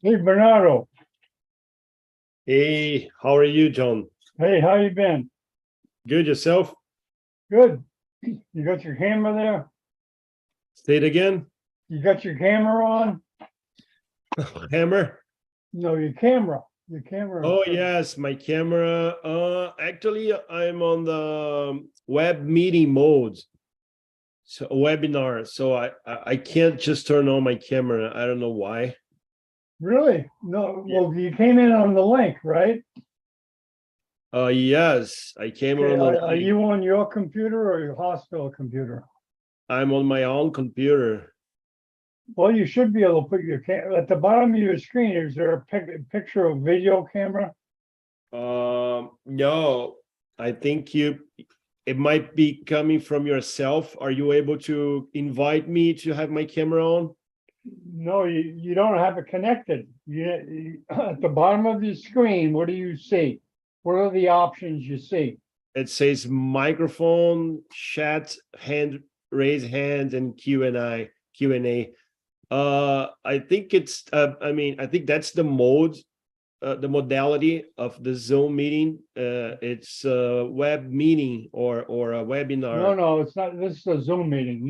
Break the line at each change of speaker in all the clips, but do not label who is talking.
Hey, Bernardo.
Hey, how are you, John?
Hey, how you been?
Good, yourself?
Good. You got your camera there?
Say it again.
You got your camera on?
Hammer.
No, your camera. Your camera.
Oh yes, my camera. Actually, I'm on the web meeting mode, so a webinar. So I can't just turn on my camera. I don't know why.
Really? No. Well, you came in on the link, right?
Yes, I came
Okay.
on the
Are
link.
you on your computer or your hospital computer?
I'm on my own computer.
Well, you should be able to put your camera at the bottom of your screen. Is there a picture of video camera?
No, I think it might be coming from yourself. Are you able to invite me to have my camera on?
No, you don't have it connected. At the bottom of your screen, what do you see? What are the options you see?
It says microphone, chat, raise hand, and Q&A. I think it's. I think that's the mode, the modality of the Zoom meeting. It's a web meeting or a webinar.
No, it's not. This is a Zoom meeting.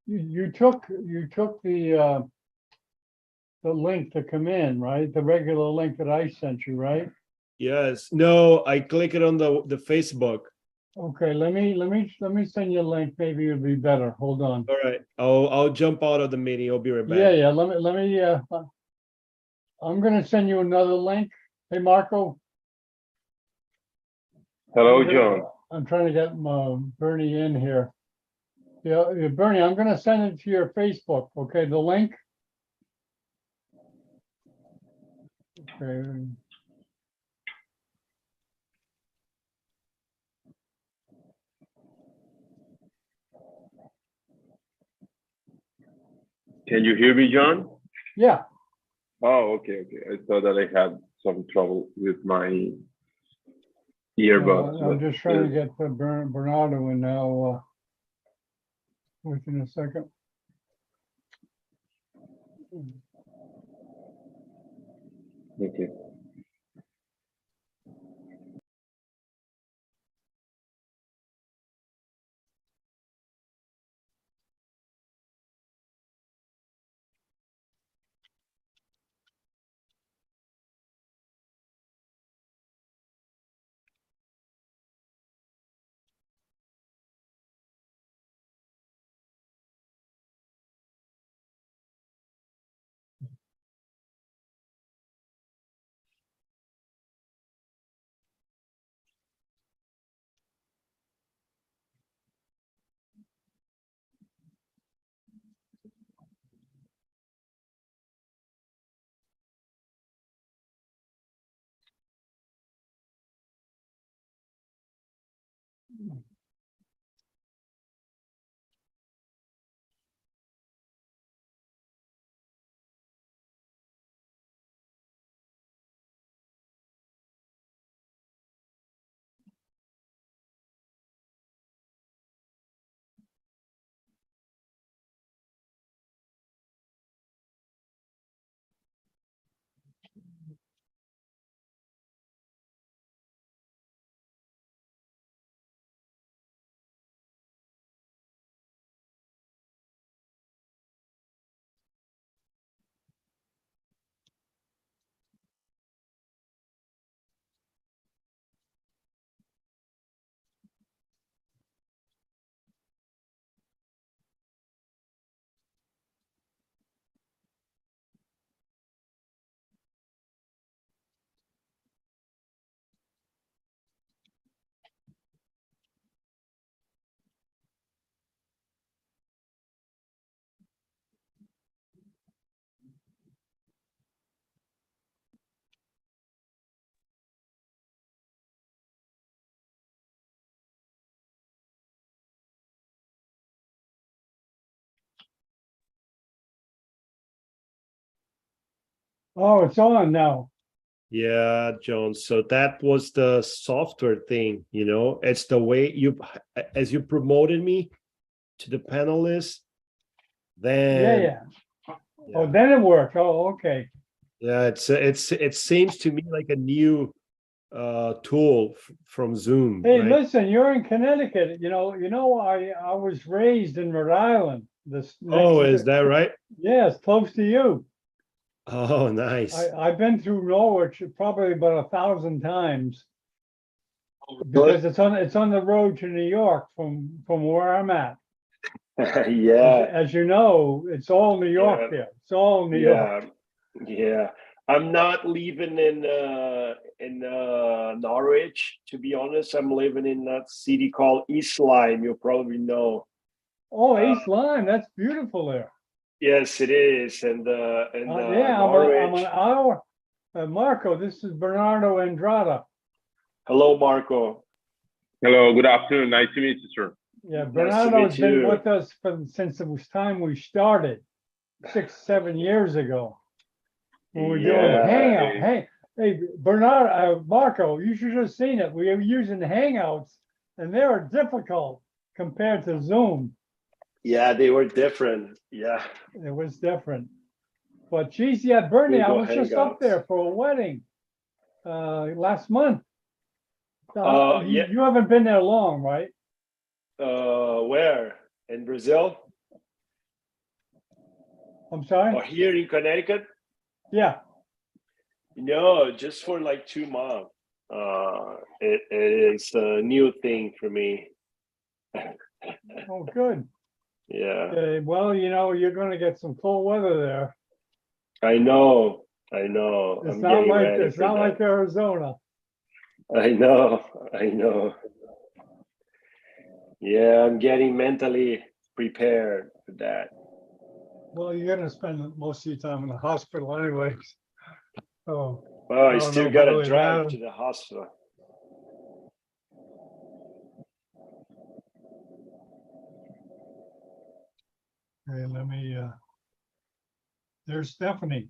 You took the link to come in, right? The regular link that I sent you, right?
Yes. No, I click it on the Facebook.
Okay, let me send you a link. Maybe it'll be better. Hold on.
All right. I'll jump out of the meeting. I'll be right back.
Yeah. Let me. I'm gonna send you another link. Hey, Marco.
Hello, John.
I'm trying to get Bernie in here. Yeah, Bernie, I'm gonna send it to your Facebook. Okay, the link. Okay.
Can you hear me, John?
Yeah.
Oh, okay. I thought that I had some trouble with my earbuds.
I'm just trying to get Bernardo in now. Within a second.
Okay.
Oh, it's on now.
Yeah, John. So that was the software thing, you know. It's the way you, as you promoted me to the panelist, then
Yeah. Oh, then it worked. Oh, okay.
yeah, it seems to me like a new tool from Zoom,
Hey,
right?
listen, you're in Connecticut. I was raised in Rhode Island. This
Oh,
next,
is that right?
yes, close to you.
Oh, nice.
I've been through Norwich probably about 1,000 times
Really?
because it's on the road to New York from where I'm at.
Yeah,
As you know, it's all New York
yeah,
there. It's all New York.
yeah. I'm not living in Norwich, to be honest. I'm living in that city called East Lyme. You probably know.
Oh,
Uh,
East Lyme, that's beautiful there.
yes, it is. And
Yeah, I'm an
Norwich.
hour. Marco, this is Bernardo Andrada.
Hello, Marco. Hello, good afternoon. Nice to meet you, sir.
Yeah,
Nice to
Bernardo's
meet
been
you.
with us since it was time we started 6, 7 years ago. When we're doing
Yeah,
Hangout. Hey, Bernardo, Marco, you should have seen it. We were using Hangouts, and they are difficult compared to Zoom.
yeah, they were different. Yeah,
It was different. But geez, yeah, Bernie, I
Google
was just up
Hangouts.
there for a wedding last month.
Yeah.
You haven't been there long, right?
Where? In Brazil
I'm sorry?
or here in Connecticut?
Yeah.
No, just for like 2 months. It is a new thing for me.
Oh, good.
Yeah,
Well, you're going to get some cold weather there.
I know. I know.
It's
I'm
not
getting
like
ready
it's
for
not like
that.
Arizona.
I know. I know. Yeah, I'm getting mentally prepared for that.
Well, you're going to spend most of your time in the hospital anyways. Oh,
Well,
I
I
don't know
still
if it
gotta
really
drive
matters.
to the hospital.
Hey, there's Stephanie.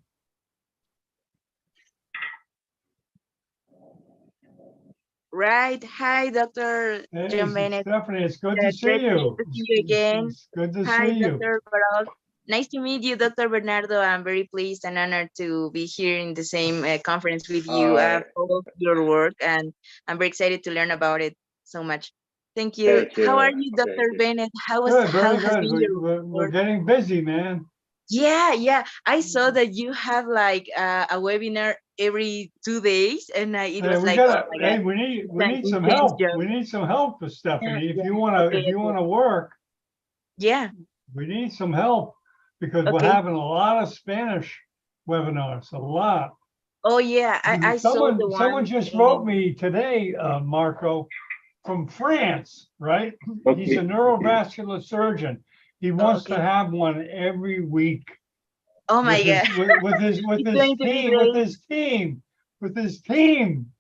Right. Hi, Dr.
Hey,
John Bennett.
Stephanie, it's good to see
Great
you.
to see you again.
It's good to
Hi,
see you.
Dr. Barol. Nice to meet you, Dr. Bernardo. I'm very pleased and honored to be here in the same conference with you. I've followed your work and I'm very excited to learn about it so much. Thank you.
Thank
How are
you.
you,
Thank
Dr.
you.
Bennett?
Good,
How
very
has
good.
been your
We're
work?
getting busy, man.
Yeah. I saw that you have like a webinar every 2 days, and it
Hey,
was like, oh my God,
we
it's an
need some
intense
help.
job.
We need some help for Stephanie.
Yeah.
If you
Okay.
wanna work,
Yeah.
we need some help because we're
Okay.
having a lot of Spanish webinars, a lot.
Oh yeah, I saw the
Someone
one
just wrote
in.
me today, Marco, from France, right? He's a
Okay.
neurovascular surgeon. He
Oh,
wants to
okay.
have one every week
Oh my
with
God, it's going to be great.
with his team.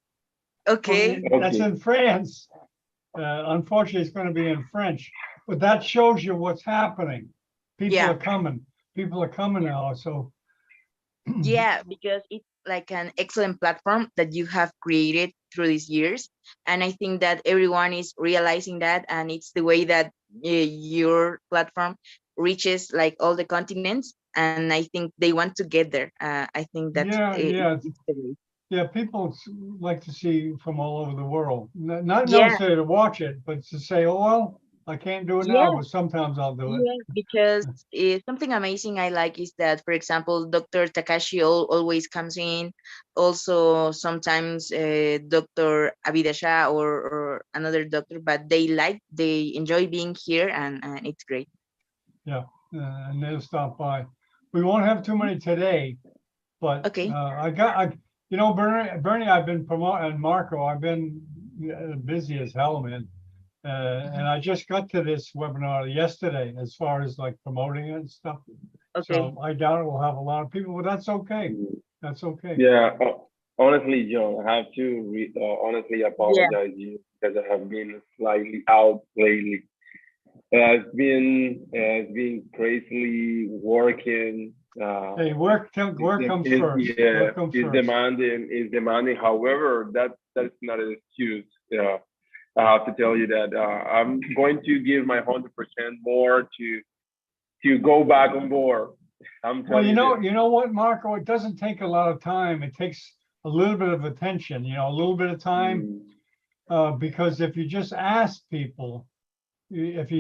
Okay.
That's
Okay.
in France. Unfortunately, it's going to be in French, but that shows you what's happening. People
Yeah.
are coming. People are coming
Yeah.
now. So
Yeah, because it's like an excellent platform that you have created through these years, and I think that everyone is realizing that, and it's the way that your platform reaches like all the continents, and I think they want to get there. I think that
yeah,
it's the way.
yeah. People like to see from all over the world. Not
Yeah.
necessarily to watch it, but to say, "Oh well, I can't do it
Yeah.
now, but sometimes I'll do it."
Yeah, because something amazing I like is that, for example, Dr. Takashi always comes in. Also, sometimes Dr. Abhidasha or another doctor, but they enjoy being here, and it's great.
Yeah, and they'll stop by. We won't have too many today, but
Okay.
Bernie, I've been promoting Marco. I've been busy as hell, man. And I just got to this webinar yesterday as far as like promoting it and stuff.
Okay.
So I doubt it will have a lot of people, but that's okay. That's okay.
Yeah. Honestly, John, I have to honestly
Yeah.
apologize to you because I have been slightly out lately. I've been crazily working
Hey, work comes first.
Yeah,
Work comes
it's
first.
demanding. It's demanding. However, that's not an excuse. I have to tell you that I'm going to give my 100% more to go back on board. I'm
Well,
telling
you know what, Marco? It doesn't take a lot of time. It takes a little bit of attention, a little bit of time. Because if you just ask people, if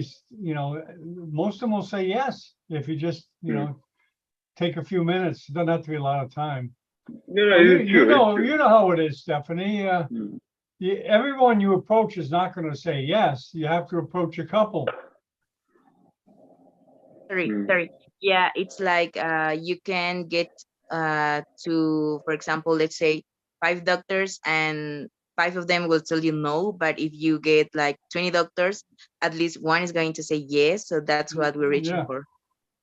most of them will say yes. If you just, take a few minutes, it doesn't have to be a lot of time.
No,
Well,
it's true. It's true.
you know how it is, Stephanie. Everyone you approach is not going to say yes. You have to approach a couple.
Sorry. Yeah, it's like you can get to, for example, let's say 5 doctors and 5 of them will tell you no, but if you get like 20 doctors, at least one is going to say yes. So that's what we're reaching
Yeah.
for.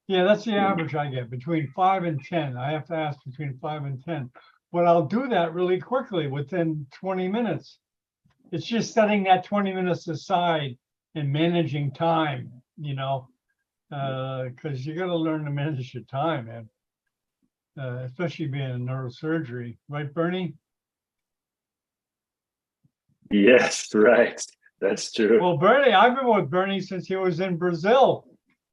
Yeah, that's the average I get, between 5 and 10. I have to ask between 5 and 10. But I'll do that really quickly within 20 minutes. It's just setting that 20 minutes aside and managing time, because you got to learn to manage your time, man. Especially being in neurosurgery, right, Bernie?
Yes, right. That's true.
Well, Bernie, I've been with Bernie since he was in Brazil,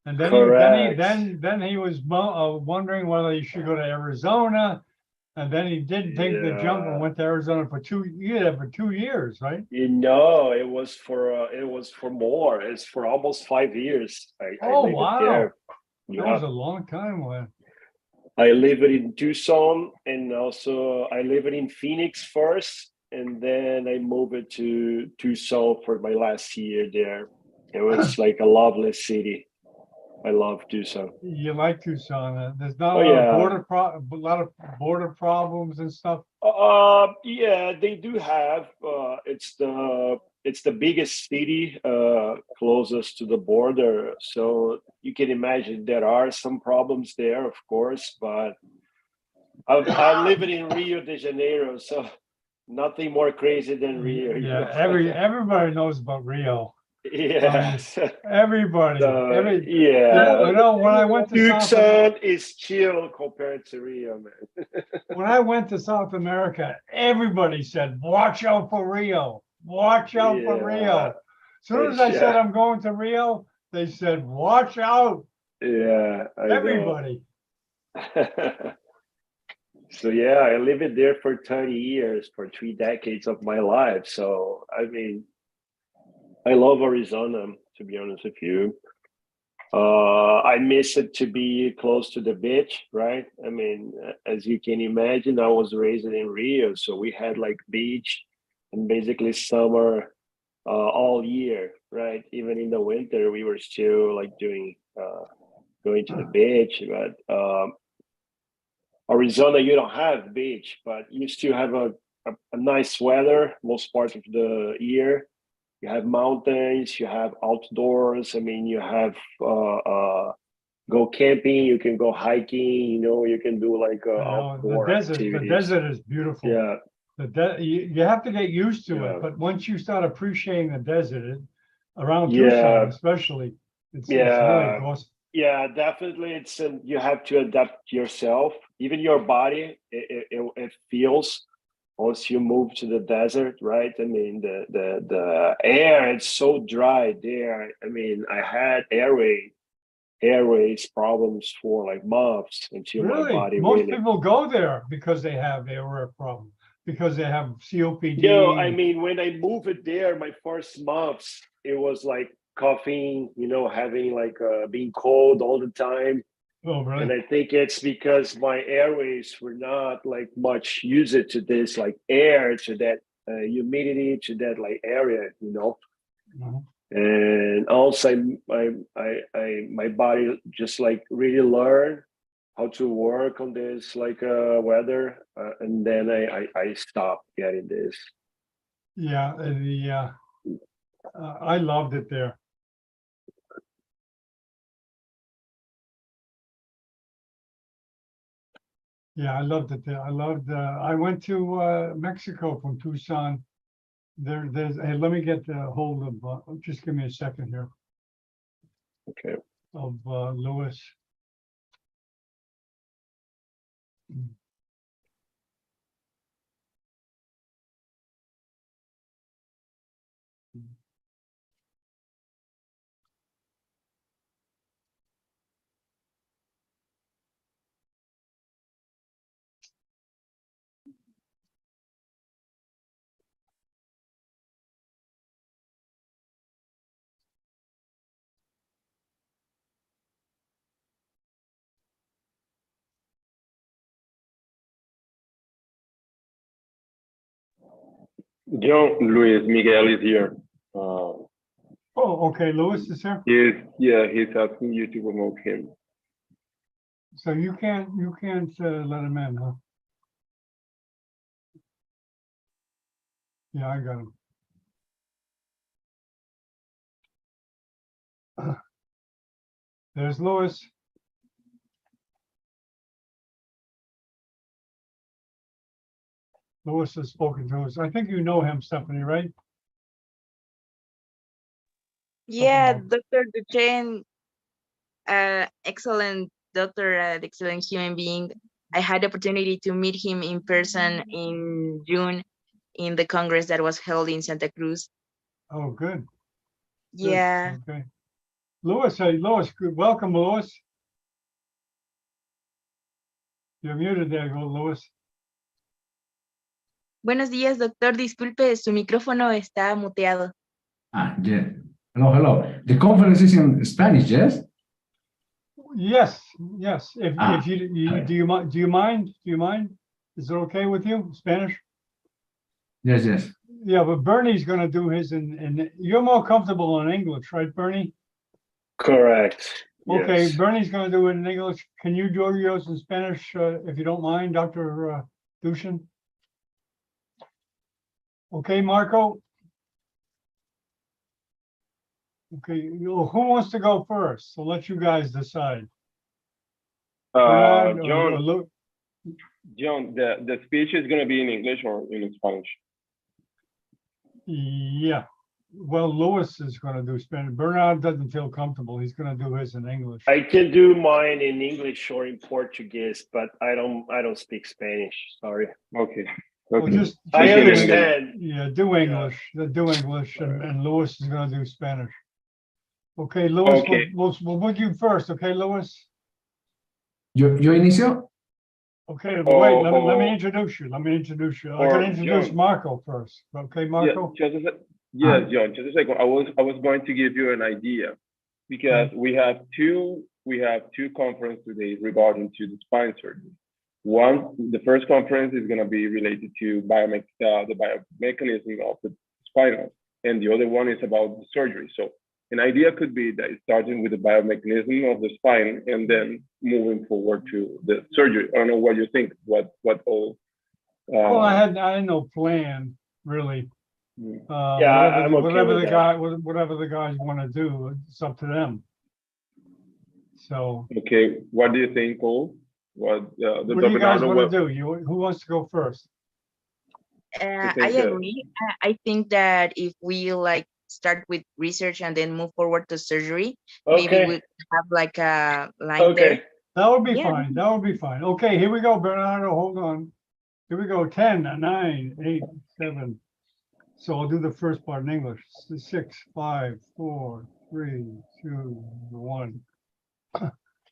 and then
Correct.
then he was wondering whether he should go to Arizona, and then he did take the jump and went to Arizona for 2 years, right?
It was for more. It's for almost 5 years. I
Oh,
lived
wow.
there.
That was a long time.
I lived in Tucson, and also I lived in Phoenix first, and then I moved to Tucson for my last year there. It was like a lovely city. I love Tucson.
You like Tucson? There's not
Oh,
a lot of border problems and stuff.
Yeah, they do have. It's the biggest city closest to the border, so you can imagine there are some problems there, of course. But I'm living in Rio de Janeiro, so nothing more crazy than Rio.
Yeah, everybody knows about Rio.
Yes.
Everybody.
Yeah.
When I went to
Tucson is chill compared to Rio, man.
When I went to South America, everybody said, "Watch out for Rio. Watch out for Rio." As soon as I said I'm going to Rio, they said, "Watch out."
Yeah,
everybody.
So yeah, I lived there for 30 years, for 3 decades of my life. So I mean, I love Arizona, to be honest with you. I miss it to be close to the beach, right? I mean, as you can imagine, I was raised in Rio, so we had like beach and basically summer all year, right? Even in the winter, we were still like doing going to the beach. But Arizona, you don't have beach, but you still have a nice weather most part of the year. You have mountains, you have outdoors. I mean, you have go camping, you can go hiking, you can do like outdoor activities.
The desert is beautiful.
Yeah.
You have to get used to it, but once you start appreciating the desert, around Tucson especially, it's really awesome.
Yeah, definitely. You have to adapt yourself. Even your body, it feels once you move to the desert, right? I mean, the air, it's so dry there. I mean, I had airways problems for like months until my body
Most people go there because they have airway problem, because they have COPD.
No, I mean, when I moved there, my first months, it was like coughing, having like being cold all the time.
Oh, really?
And I think it's because my airways were not like much used to this like air, to that humidity, to that like area,
Mm-hmm.
And also my body just like really learned how to work on this like weather, and then I stopped getting this.
Yeah, I loved it there. Yeah, I loved it there. I went to Mexico from Tucson. Hey, let me get the hold of, just give me a second here.
Okay.
Of Louis.
John Luis Miguel is here.
Oh, okay, Louis is here.
He's asking you to promote him.
So you can't let him in, huh? Yeah, I got him. There's Louis. Louis has spoken to us. I think you know him, Stephanie, right?
Yeah,
about-
Dr. Duchenne, excellent doctor, excellent human being. I had the opportunity to meet him in person in June in the Congress that was held in Santa Cruz.
Oh, good. Good.
Yeah.
Okay. Louis, hey, Louis, good. Welcome, Louis. You're muted there, go, Louis.
Buenos días, doctor. Disculpe, su micrófono está muteado.
Yeah. Hello. The conference is in Spanish, yes?
Yes, yes. If
okay.
do you mind? Is it okay with you? Spanish?
Yes.
Yeah, but Bernie's gonna do his in you're more comfortable in English, right, Bernie?
Correct.
Okay,
Yes.
Bernie's gonna do it in English. Can you do yours in Spanish, if you don't mind, Dr. Dushin? Okay, Marco? Okay, who wants to go first? So let you guys decide. Bernard or
John,
Lou?
John, the speech is going to be in English or in Spanish?
Yeah. Well, Louis is gonna do Spanish. Bernard doesn't feel comfortable. He's gonna do his in English.
I can do mine in English or in Portuguese, but I don't speak Spanish. Sorry.
Okay.
Well,
Okay.
just
I
do English.
understand.
Yeah, do English. Do English, and Louis is gonna do Spanish. Okay, Louis,
Okay.
we'll put you first. Okay, Louis.
Yo inicio?
Okay, but wait. Let me
Oh,
introduce you. I
or
gotta introduce
John.
Marco first. Okay, Marco.
Yeah, yes, John, just a second. I was going to give you an idea because we have two conferences today regarding to the spine surgery. The first conference is going to be related to the biomechanism of the spinal, and the other one is about the surgery. So an idea could be that starting with the biomechanism of the spine and then moving forward to the surgery. I don't know what you think. What all?
Well, I had no plan really.
Yeah, I'm okay with that.
Whatever the guys want to do, it's up to them. So.
Okay, what do you think, Cole?
What do you guys want to do? Who wants to go first?
I agree. I think that if we like start with research and then move forward to surgery, maybe we have like a line there.
That would be fine. That would be fine. Okay, here we go, Bernardo. Hold on. Here we go. 10, 9, 8, 7. So I'll do the first part in English. 6, 5, 4, 3, 2, 1.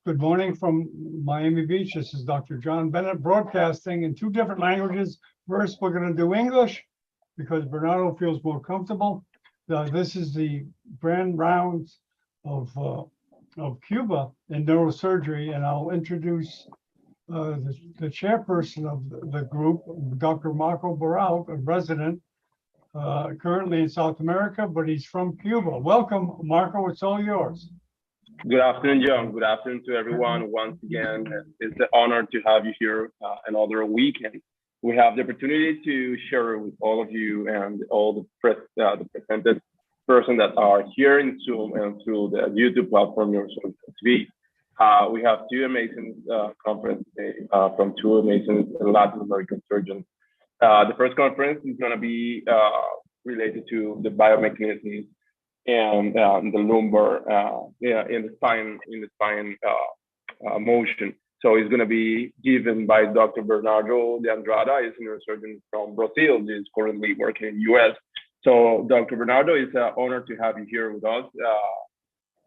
Good morning from Miami Beach. This is Dr. John Bennett broadcasting in 2 different languages. First, we're going to do English because Bernardo feels more comfortable. This is the grand rounds of Cuba in neurosurgery, and I'll introduce the chairperson of the group, Dr. Marco Baralt, a resident currently in South America, but he's from Cuba. Welcome, Marco. It's all yours.
Good afternoon, John. Good afternoon to everyone. Once again, it's an honor to have you here another weekend. We have the opportunity to share with all of you and all the presented persons that are here in Zoom and through the YouTube platform, Neurosurgery TV. We have 2 amazing conferences from 2 amazing Latin American surgeons. The first conference is going to be related to the biomechanisms and the lumbar in the spine motion. So it's going to be given by Dr. Bernardo de Andrada. He's a neurosurgeon from Brazil. He's currently working in the US. So Dr. Bernardo, it's an honor to have you here with us.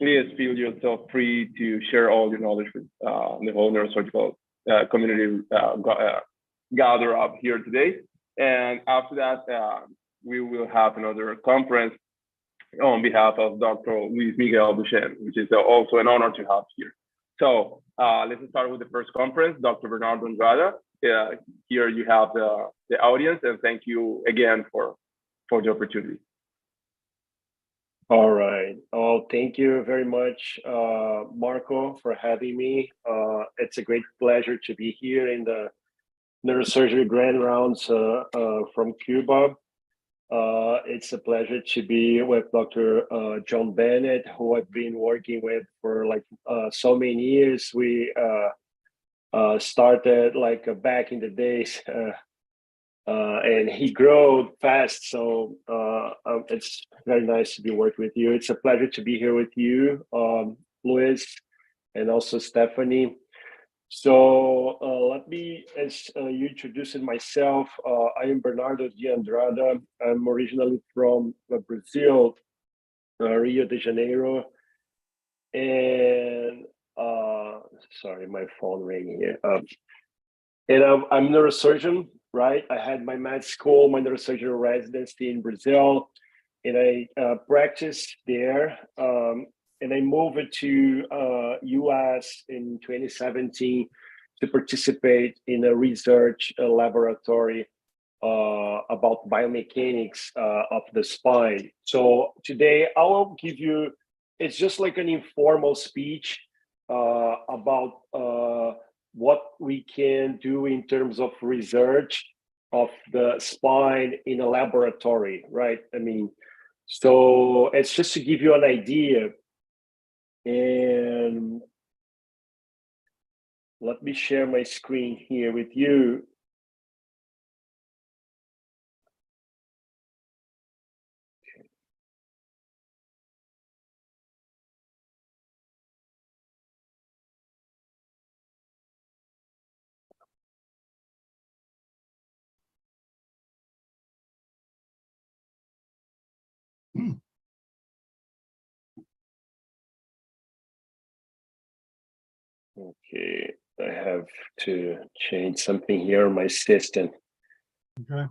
Please feel yourself free to share all your knowledge with the whole neurosurgical community gather up here today. And after that, we will have another conference on behalf of Dr. Luis Miguel Duchenne, which is also an honor to have here. So let's start with the first conference, Dr. Bernardo Andrada. Here you have the audience, and thank you again for the opportunity.
All right. Oh, thank you very much, Marco, for having me. It's a great pleasure to be here in the Neurosurgery Grand Rounds from Cuba. It's a pleasure to be with Dr. John Bennett, who I've been working with for like so many years. We started like back in the days, and he grew fast. So it's very nice to be working with you. It's a pleasure to be here with you, Luis, and also Stephanie. So let me, as you introduced myself, I am Bernardo de Andrada. I'm originally from Brazil, Rio de Janeiro. And sorry, my phone rang here. And I'm a neurosurgeon, right? I had my med school, my neurosurgery residency in Brazil, and I practiced there. And I moved to US in 2017 to participate in a research laboratory about biomechanics of the spine. So today I will give you, it's just like an informal speech about what we can do in terms of research of the spine in a laboratory, right? I mean, so it's just to give you an idea. And let me share my screen here with you. Okay, I have to change something here on my system.
Okay.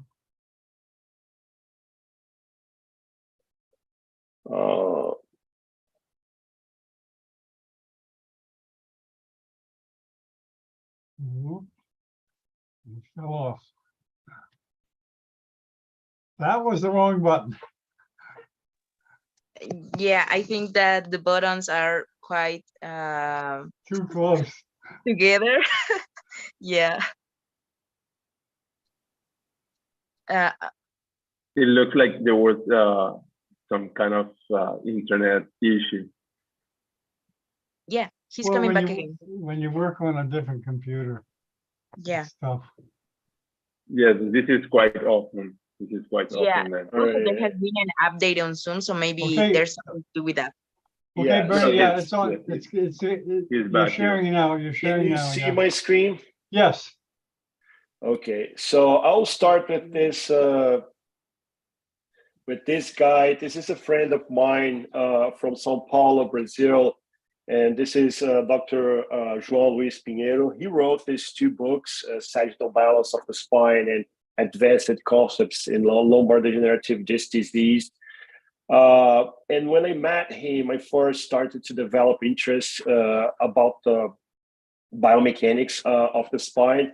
It fell off. That was the wrong button.
Yeah, I think that the buttons are quite
Too close.
together. Yeah.
It looks like there was some kind of internet issue.
Yeah, he's
Well,
coming
when
back
you,
again.
when you work on a different computer,
Yeah.
stuff.
Yes, this is quite often. This is quite
Yeah.
often. Then.
Also, there has been an update on Zoom, so maybe
Okay.
there's something to do with that.
Okay,
Yeah,
Bernie,
so
yeah, it's on.
it's-
You're
back here.
sharing now. You're
Can
sharing
you
now.
see
Yeah.
my screen?
Yes.
Okay, so I'll start with this guy. This is a friend of mine from São Paulo, Brazil. And this is Dr. João Luis Pinheiro. He wrote these two books, Sagittal Balance of the Spine and Advanced Concepts in Lumbar Degenerative Disc Disease. And when I met him, I first started to develop interest about the biomechanics of the spine.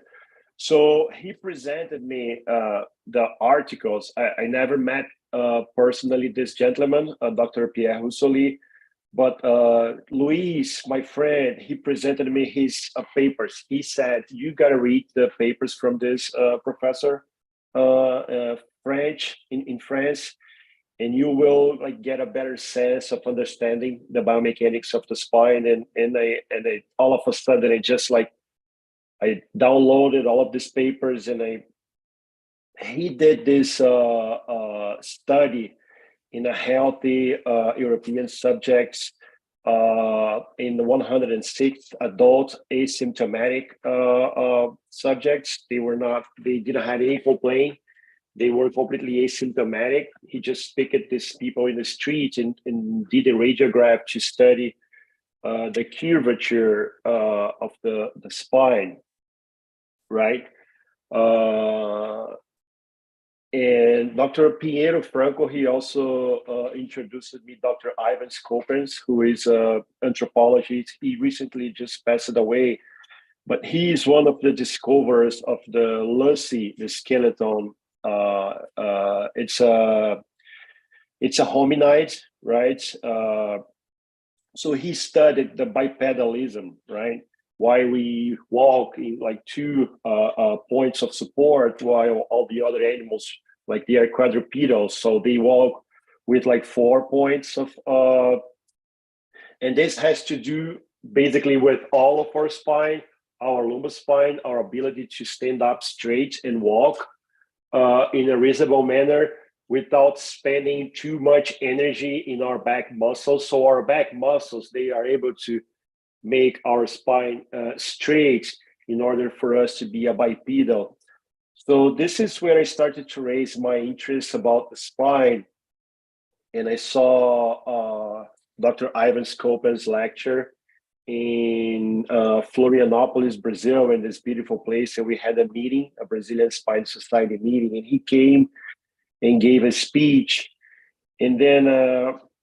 So he presented me the articles. I never met personally this gentleman, Dr. Pierre Russoli, but Luis, my friend, he presented me his papers. He said, you got to read the papers from this professor, French, in France, and you will like get a better sense of understanding the biomechanics of the spine. And I all of a sudden, I downloaded all of these papers, and he did this study in a healthy European subjects in the 106 adult asymptomatic subjects. They didn't have any complaint. They were completely asymptomatic. He just picked these people in the street and did a radiograph to study the curvature of the spine, right? And Dr. Pinheiro Franco, he also introduced me Dr. Ivan Skopens, who is an anthropologist. He recently just passed away, but he is one of the discoverers of the Lucy, the skeleton. It's a hominid, right? So he studied the bipedalism, right? Why we walk in like two points of support while all the other animals, like they are quadrupedal, so they walk with like 4 points of, and this has to do basically with all of our spine, our lumbar spine, our ability to stand up straight and walk in a reasonable manner without spending too much energy in our back muscles. So our back muscles, they are able to make our spine straight in order for us to be a bipedal. So this is where I started to raise my interest about the spine. And I saw Dr. Ivan Skopens lecture in Florianopolis, Brazil, in this beautiful place. And we had a meeting, a Brazilian Spine Society meeting, and he came and gave a speech. And then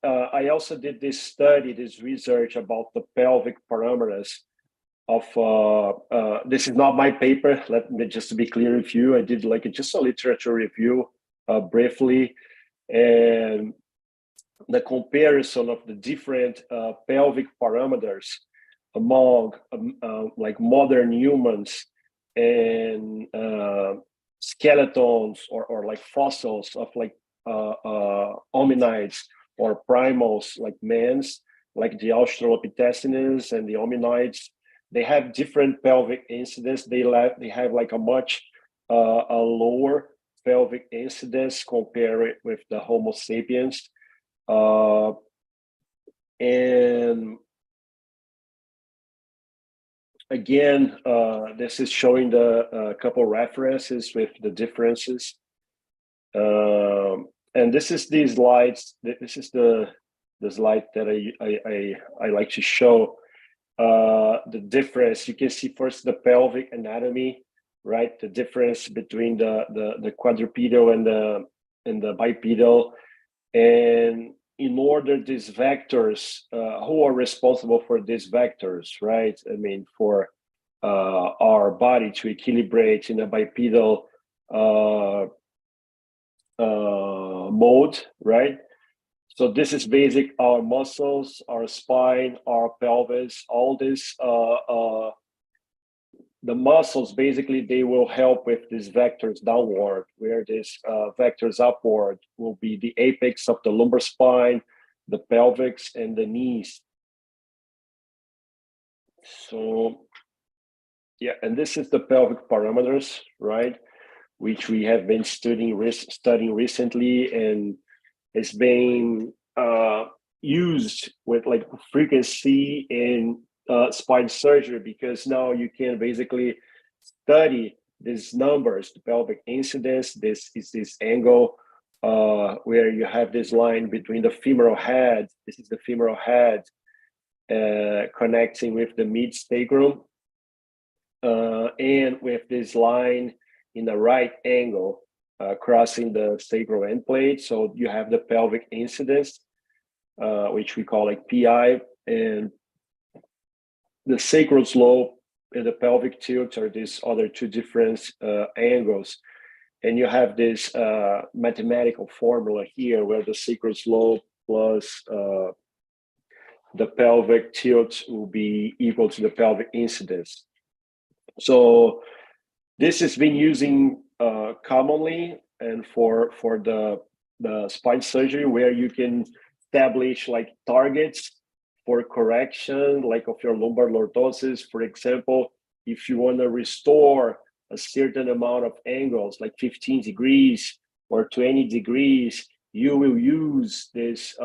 I also did this study, this research about the pelvic parameters of, this is not my paper, let me just to be clear with you, I did like just a literature review briefly, and the comparison of the different pelvic parameters among like modern humans and skeletons or like fossils of like hominids or primals like mans, like the Australopithecines and the hominids. They have different pelvic incidence. They have like a much a lower pelvic incidence compared with the Homo sapiens. And again, this is showing the couple references with the differences. And this is the slides. This is the slide that I like to show. The difference, you can see first the pelvic anatomy, right? The difference between the quadrupedal and the bipedal. And in order these vectors, who are responsible for these vectors, right? I mean, for our body to equilibrate in a bipedal mode, right? So this is basic, our muscles, our spine, our pelvis, all this, the muscles, basically, they will help with these vectors downward, where these vectors upward will be the apex of the lumbar spine, the pelvics, and the knees. So, yeah, and this is the pelvic parameters, right? Which we have been studying recently, and it's been used with like frequency in spine surgery, because now you can basically study these numbers, the pelvic incidence. This is this angle where you have this line between the femoral head. This is the femoral head connecting with the mid sacrum, and with this line in the right angle crossing the sacral end plate. So you have the pelvic incidence, which we call like PI, and the sacral slope and the pelvic tilt are these other two different angles. And you have this mathematical formula here where the sacral slope plus the pelvic tilt will be equal to the pelvic incidence. So this has been using commonly and for the spine surgery, where you can establish like targets for correction, like of your lumbar lordosis. For example, if you want to restore a certain amount of angles, like 15 degrees or 20 degrees, you will use these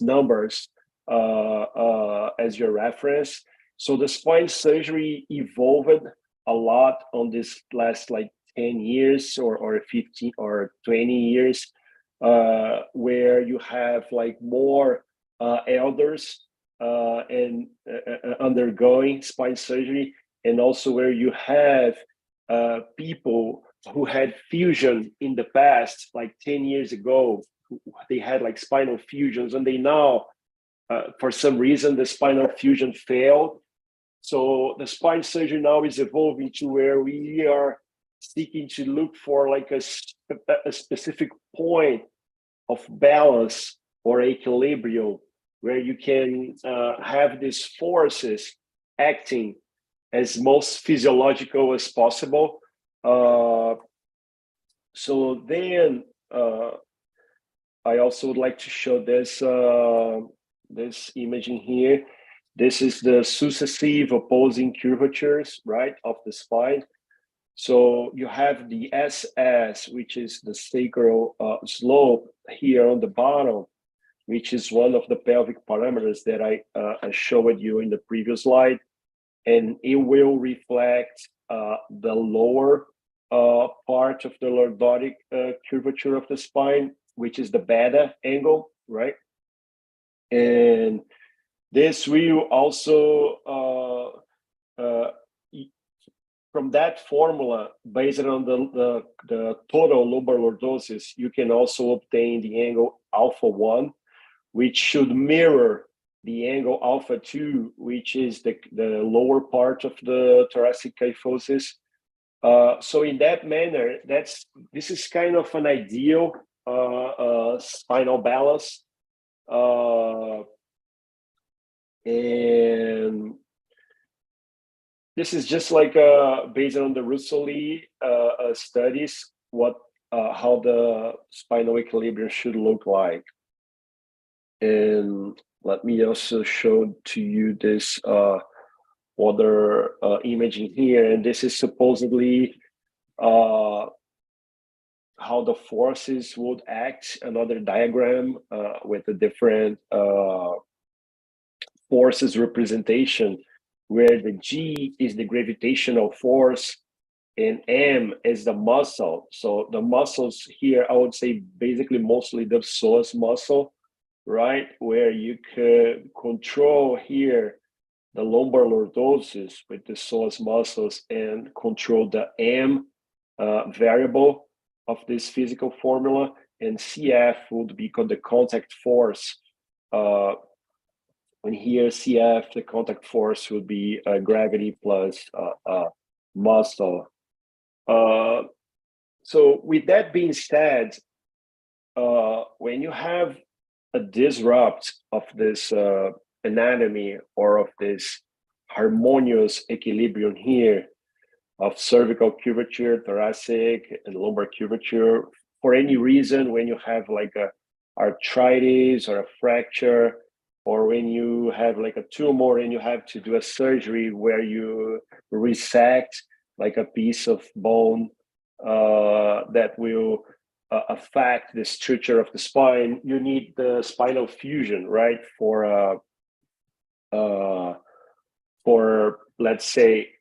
numbers as your reference. So the spine surgery evolved a lot on this last like 10 years or 15 or 20 years, where you have like more elders and undergoing spine surgery, and also where you have people who had fusion in the past, like 10 years ago, they had like spinal fusions, and they now, for some reason, the spinal fusion failed. So the spine surgery now is evolving to where we are seeking to look for like a specific point of balance or equilibrium, where you can have these forces acting as most physiological as possible. So then I also would like to show this this imaging here. This is the successive opposing curvatures, right, of the spine. So you have the SS, which is the sacral slope here on the bottom, which is one of the pelvic parameters that I showed you in the previous slide. And it will reflect the lower part of the lordotic curvature of the spine, which is the beta angle, right? And this will also, from that formula, based on the total lumbar lordosis, you can also obtain the angle alpha 1, which should mirror the angle alpha 2, which is the lower part of the thoracic kyphosis. So in that manner, this is kind of an ideal spinal balance. And this is just like based on the Russell-Lee studies, how the spinal equilibrium should look like. And let me also show to you this other imaging here. And this is supposedly how the forces would act, another diagram with a different forces representation, where the G is the gravitational force and M is the muscle. So the muscles here, I would say basically mostly the psoas muscle, right? Where you could control here the lumbar lordosis with the psoas muscles and control the M variable of this physical formula, and CF would be the contact force. And here CF, the contact force would be gravity plus muscle. So with that being said, when you have a disrupt of this anatomy or of this harmonious equilibrium here of cervical curvature, thoracic and lumbar curvature, for any reason, when you have like a arthritis or a fracture, or when you have like a tumor and you have to do a surgery where you resect like a piece of bone that will affect the structure of the spine, you need the spinal fusion, right? For let's say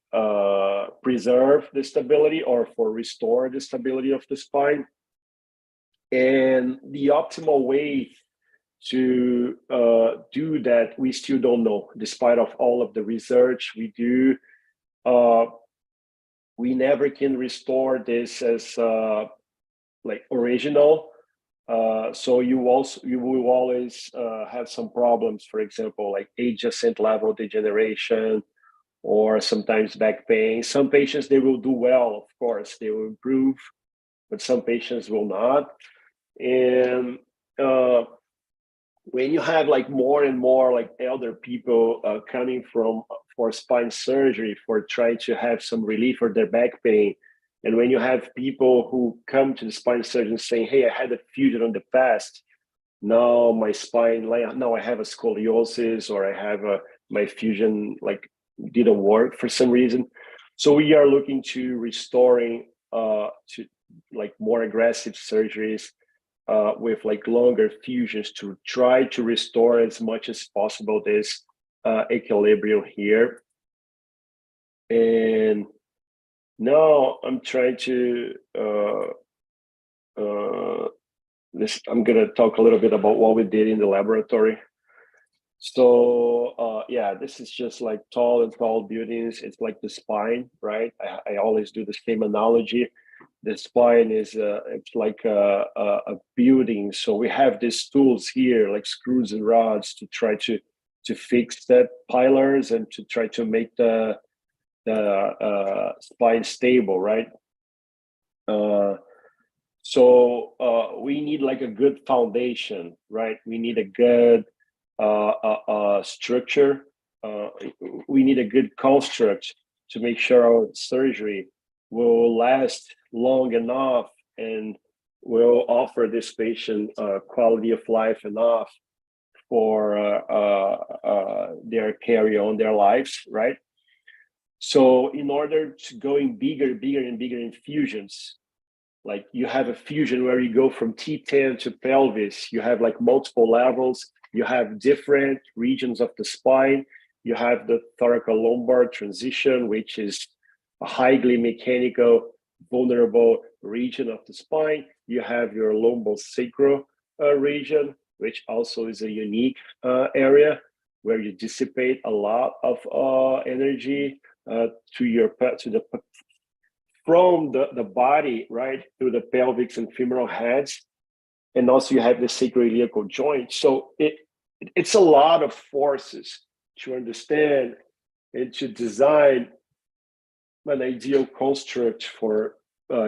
preserve the stability or for restore the stability of the spine. And the optimal way to do that, we still don't know, despite of all of the research we do. We never can restore this as like original. So you will always have some problems, for example, like adjacent lateral degeneration, or sometimes back pain. Some patients, they will do well, of course, they will improve, but some patients will not. And when you have like more and more like elder people coming for spine surgery for trying to have some relief for their back pain, and when you have people who come to the spine surgeon saying, hey, I had a fusion in the past, now my spine, now I have a scoliosis, or I have my fusion like didn't work for some reason. So we are looking to restoring to like more aggressive surgeries with like longer fusions to try to restore as much as possible this equilibrium here. And now I'm trying to I'm gonna talk a little bit about what we did in the laboratory. So yeah, this is just like tall buildings. It's like the spine, right? I always do the same analogy. The spine is it's like a building. So we have these tools here, like screws and rods, to try to fix that pillars and to try to make the spine stable, right? So we need like a good foundation, right? We need a good structure. We need a good construct to make sure our surgery will last long enough and will offer this patient quality of life enough for their carry on their lives, right? So in order to going bigger and bigger infusions, like you have a fusion where you go from T10 to pelvis, you have like multiple levels, you have different regions of the spine, you have the thoracolumbar transition, which is a highly mechanical, vulnerable region of the spine. You have your lumbosacral region, which also is a unique area where you dissipate a lot of energy from the body, right, through the pelvic and femoral heads. And also you have the sacroiliacal joint. So it's a lot of forces to understand and to design an ideal construct for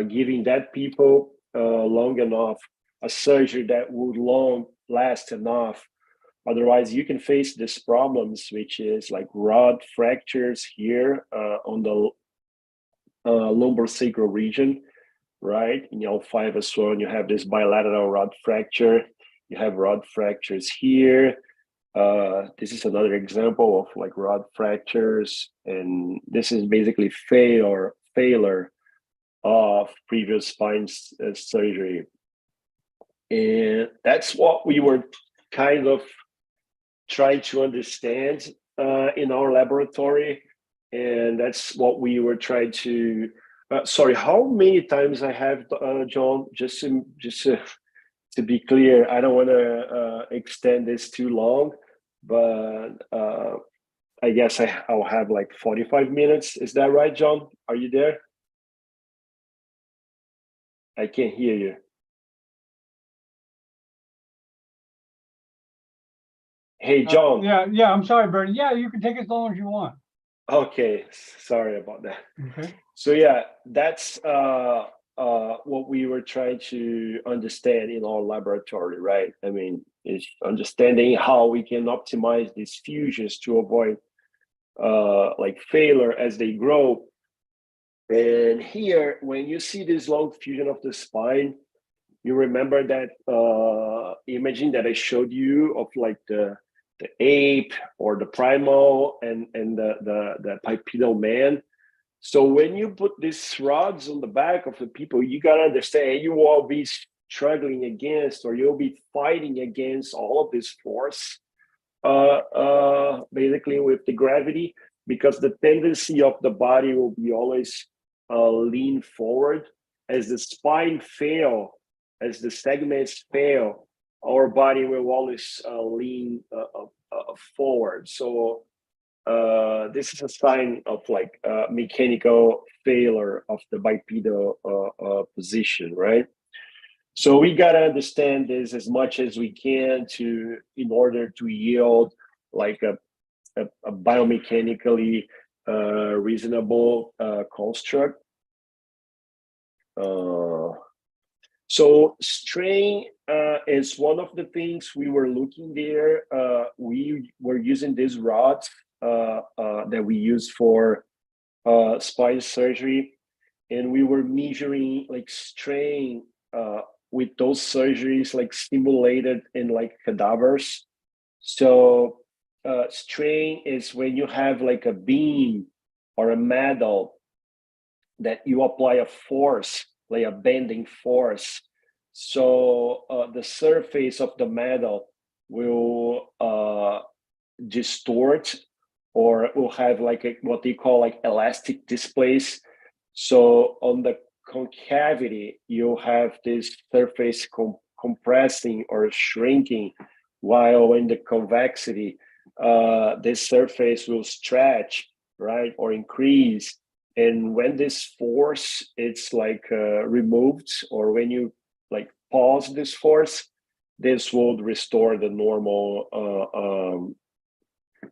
giving that people long enough, a surgery that would long last enough. Otherwise, you can face these problems, which is like rod fractures here on the lumbosacral region, right? In L5 as well, and you have this bilateral rod fracture. You have rod fractures here. This is another example of like rod fractures, and this is basically failure of previous spine surgery. And that's what we were kind of trying to understand in our laboratory. And that's what we were trying to, sorry, how many times I have, John, just to be clear, I don't want to extend this too long, but I guess I'll have like 45 minutes. Is that right, John? Are you there? I can't hear you. Hey, John.
Yeah, I'm sorry, Bernie. Yeah, you can take as long as you want.
Okay, sorry about that.
Okay.
So yeah, that's what we were trying to understand in our laboratory, right? I mean, is understanding how we can optimize these fusions to avoid like failure as they grow. And here, when you see this long fusion of the spine, you remember that imaging that I showed you of like the ape or the primal and the bipedal man. So when you put these rods on the back of the people, you gotta understand you will be struggling against, or you'll be fighting against all of this force, basically with the gravity, because the tendency of the body will be always lean forward. As the spine fail, as the segments fail, our body will always lean forward. So this is a sign of like mechanical failure of the bipedal position, right? So we gotta understand this as much as we can in order to yield like a biomechanically reasonable construct. So strain is one of the things we were looking there. We were using these rods that we use for spine surgery, and we were measuring like strain with those surgeries like simulated in like cadavers. So strain is when you have like a beam or a metal that you apply a force, like a bending force So the surface of the metal will distort, or will have like what they call like elastic displace. So on the concavity, you have this surface compressing or shrinking, while in the convexity, this surface will stretch, right, or increase. And when this force it's like removed, or when you like pause this force, this will restore the normal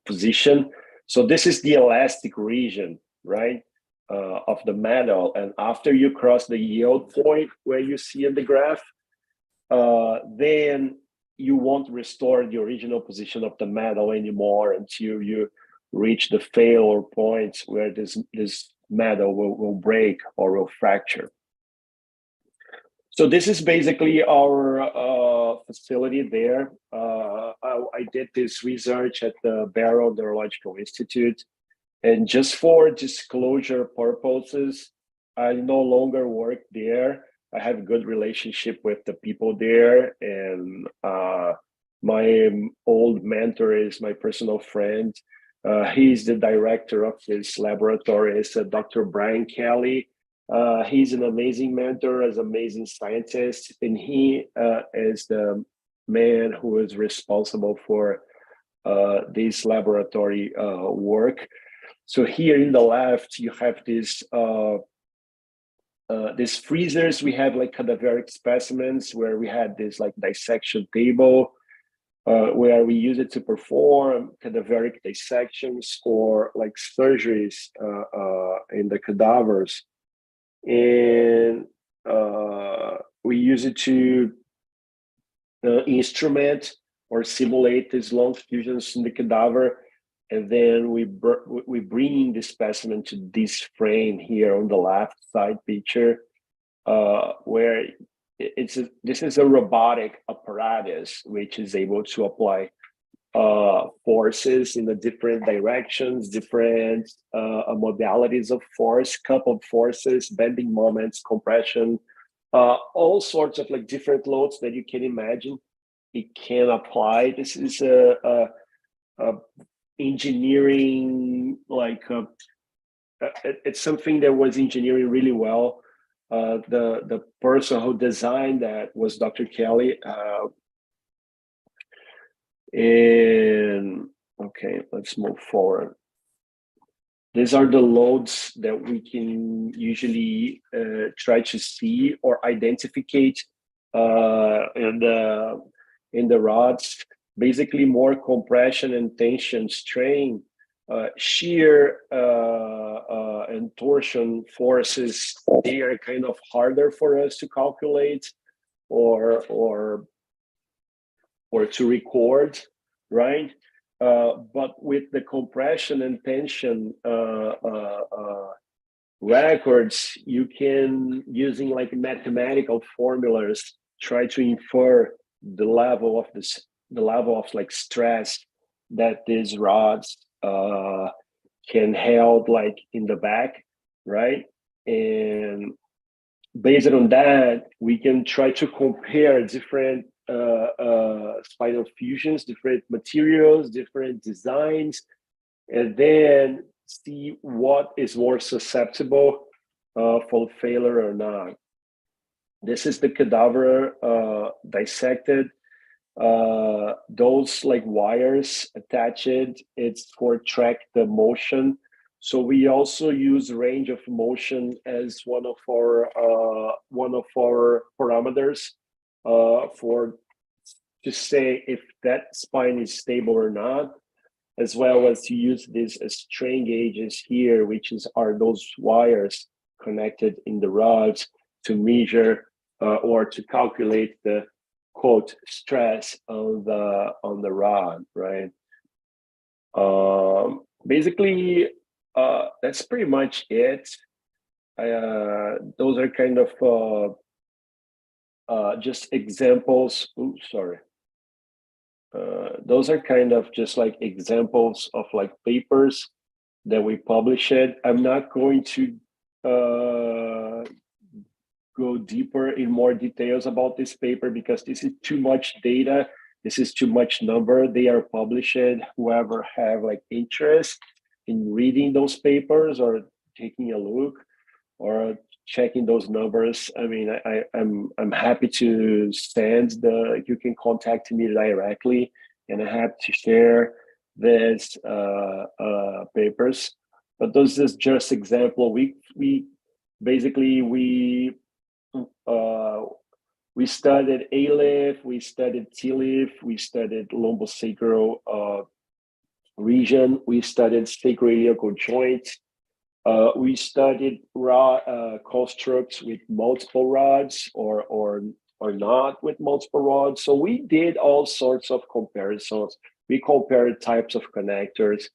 position. So this is the elastic region, right, of the metal. And after you cross the yield point where you see in the graph, then you won't restore the original position of the metal anymore until you reach the failure point where this metal will break or will fracture. So this is basically our facility there. I did this research at the Barrow Neurological Institute, and just for disclosure purposes, I no longer work there. I have a good relationship with the people there, and my old mentor is my personal friend. He's the director of this laboratory. It's Dr. Brian Kelly. He's an amazing mentor, an amazing scientist, and he is the man who is responsible for this laboratory work. So here in the left, you have this these freezers. We have like cadaveric specimens where we had this like dissection table where we use it to perform cadaveric dissections or like surgeries in the cadavers. And we use it to instrument or simulate these long fusions in the cadaver, and then we bring the specimen to this frame here on the left side picture, where this is a robotic apparatus which is able to apply forces in the different directions, different modalities of force, coupled forces, bending moments, compression, all sorts of like different loads that you can imagine. It can apply. This is a engineering, like it's something that was engineering really well. The person who designed that was Dr. Kelly. And okay, let's move forward. These are the loads that we can usually try to see or identificate in the rods. Basically, more compression and tension, strain, shear, and torsion forces. They are kind of harder for us to calculate or to record, right? But with the compression and tension records, you can, using like mathematical formulas, try to infer the level of like stress that these rods can hold like in the back, right? And based on that, we can try to compare different spinal fusions, different materials, different designs, and then see what is more susceptible for failure or not. This is the cadaver dissected. Those like wires attached, it's for track the motion. So we also use range of motion as one of our parameters to say if that spine is stable or not, as well as to use these strain gauges here, which are those wires connected in the rods to measure or to calculate the quote stress on the rod, right? Basically, that's pretty much it. Those are kind of just examples. Oops, sorry. Those are kind of just like examples of like papers that we published. I'm not going to go deeper in more details about this paper because this is too much data. This is too much number. They are published. Whoever have like interest in reading those papers or taking a look or checking those numbers, I mean, I'm happy to send you can contact me directly, and I have to share these papers. But those is just example. We basically we studied A-leaf, we studied T-leaf, we studied lumbosacral region, we studied sacroiliacal joints, we studied rod constructs with multiple rods or not with multiple rods. So we did all sorts of comparisons. We compared types of connectors.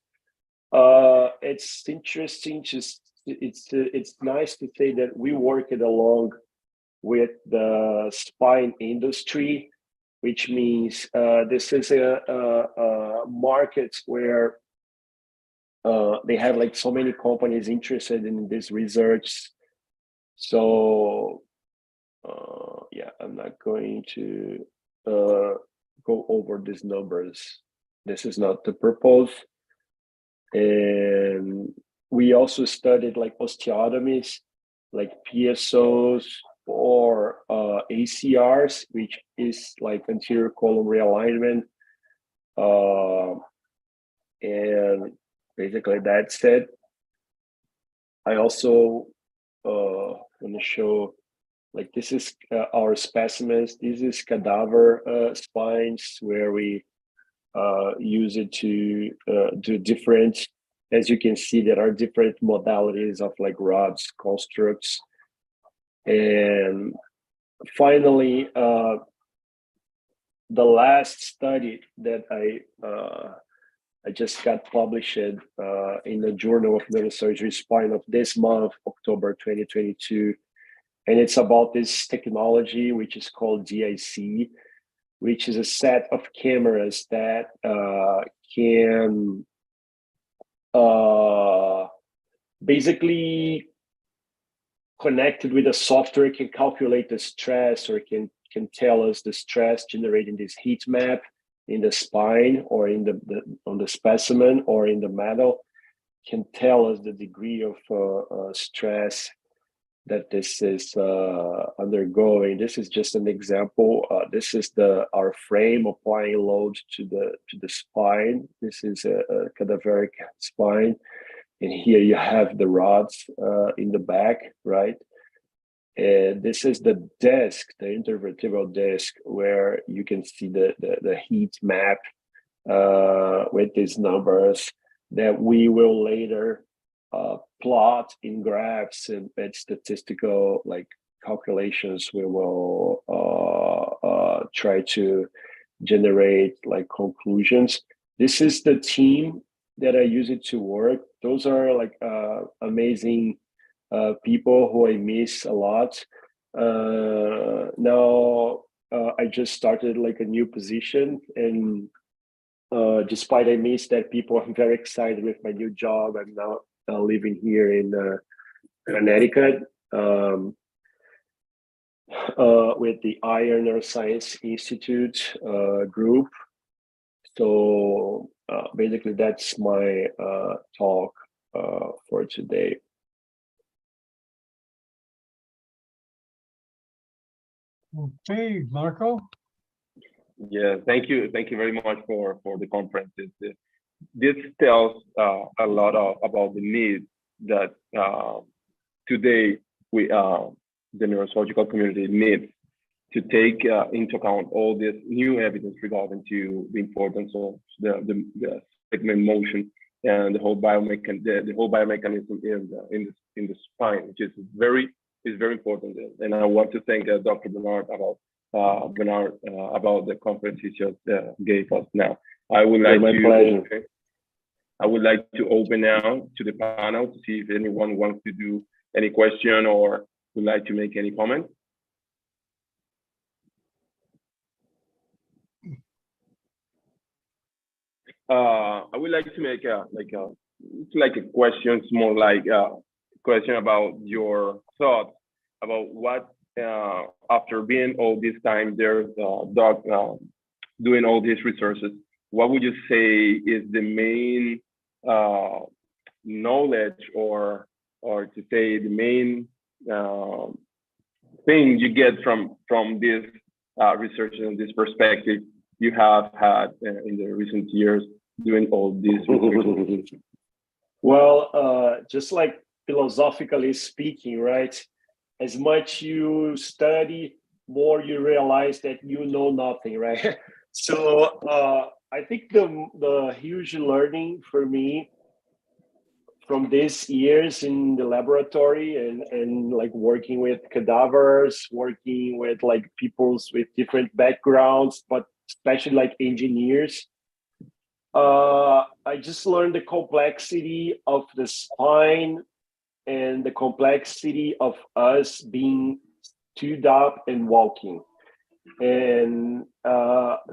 It's interesting to it's nice to say that we worked along with the spine industry, which means this is a market where they have like so many companies interested in this research. So yeah, I'm not going to go over these numbers. This is not the purpose. And we also studied like osteotomies, like PSOs or ACRs, which is like anterior column realignment. And basically that's it. I also want to show, like this is our specimens. This is cadaver spines where we use it to do different, as you can see, there are different modalities of like rods, constructs. And finally, the last study that I just got published in the Journal of Neurosurgery Spine of this month, October 2022. And it's about this technology, which is called DIC, which is a set of cameras that can basically connected with a software can calculate the stress or can tell us the stress generating this heat map in the spine or in on the specimen or in the metal, can tell us the degree of stress that this is undergoing. This is just an example. This is our frame applying load to the spine. This is a cadaveric spine, and here you have the rods in the back, right? And this is the disc, the intervertebral disc, where you can see the heat map with these numbers that we will later plot in graphs and statistical like calculations. We will try to generate like conclusions. This is the team that I use it to work. Those are like amazing people who I miss a lot. Now I just started like a new position, and despite I miss that people, I'm very excited with my new job. I'm now living here in Connecticut with the Iron Neuroscience Institute group. So basically that's my talk for today.
Okay, Marco.
Yeah, thank you very much for the conference. This tells a lot about the need that today the neurosurgical community needs to take into account all this new evidence regarding to the importance of the segment motion and the whole biomechanism in the spine, which is very important. And I want to thank Dr. Bernard about the conference he just gave us now. I would like to open now to the panel to see if anyone wants to do any question or would like to make any comment. I would like to make a question, more like a question about your thoughts about what after being all this time there, doc, doing all these resources, what would you say is the main knowledge, or to say the main thing you get from this research and this perspective you have had in the recent years doing all these research?
Well, just like philosophically speaking, right? As much you study, more you realize that you know nothing, right? So I think the huge learning for me from these years in the laboratory and like working with cadavers, working with like peoples with different backgrounds, but especially like engineers, I just learned the complexity of the spine and the complexity of us being stood up and walking. And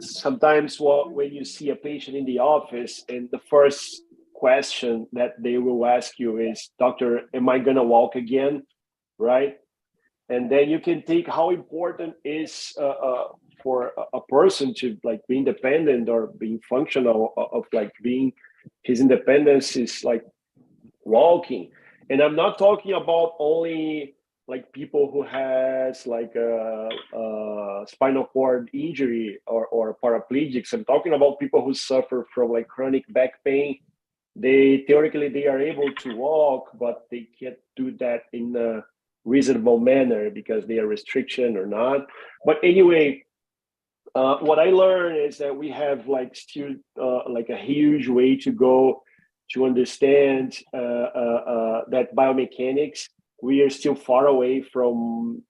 sometimes when you see a patient in the office and the first question that they will ask you is, "Doctor, am I gonna walk again?" Right? And then you can take how important is for a person to like be independent or being functional, of like being his independence is like walking. And I'm not talking about only like people who has like a spinal cord injury or paraplegics. I'm talking about people who suffer from like chronic back pain. They theoretically they are able to walk, but they can't do that in a reasonable manner because they are restriction or not. But anyway, what I learned is that we have like still like a huge way to go to understand that biomechanics. We are still far away from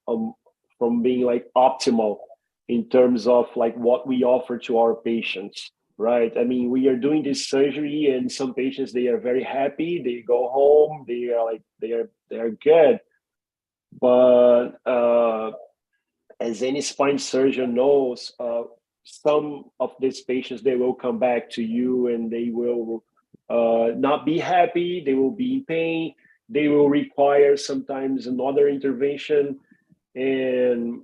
being like optimal in terms of like what we offer to our patients, right? I mean, we are doing this surgery, and some patients they are very happy. They go home. They are like they are good, but as any spine surgeon knows, some of these patients, they will come back to you and they will not be happy, they will be in pain, they will require sometimes another intervention. And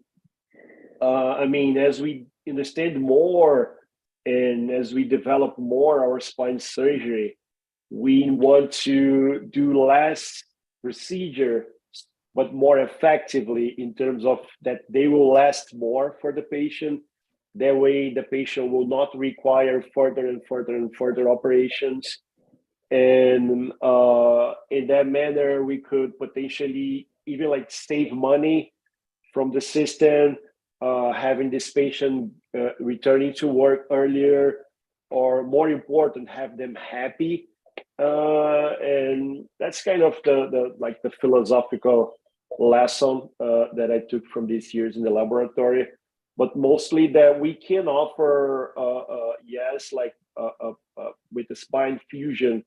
I mean, as we understand more and as we develop more our spine surgery, we want to do less procedure but more effectively in terms of that they will last more for the patient. That way the patient will not require further and further and further operations. And in that manner, we could potentially even like save money from the system, having this patient returning to work earlier, or more important, have them happy. And that's kind of the like the philosophical lesson that I took from these years in the laboratory, but mostly that we can offer, yes, like with the spine fusion,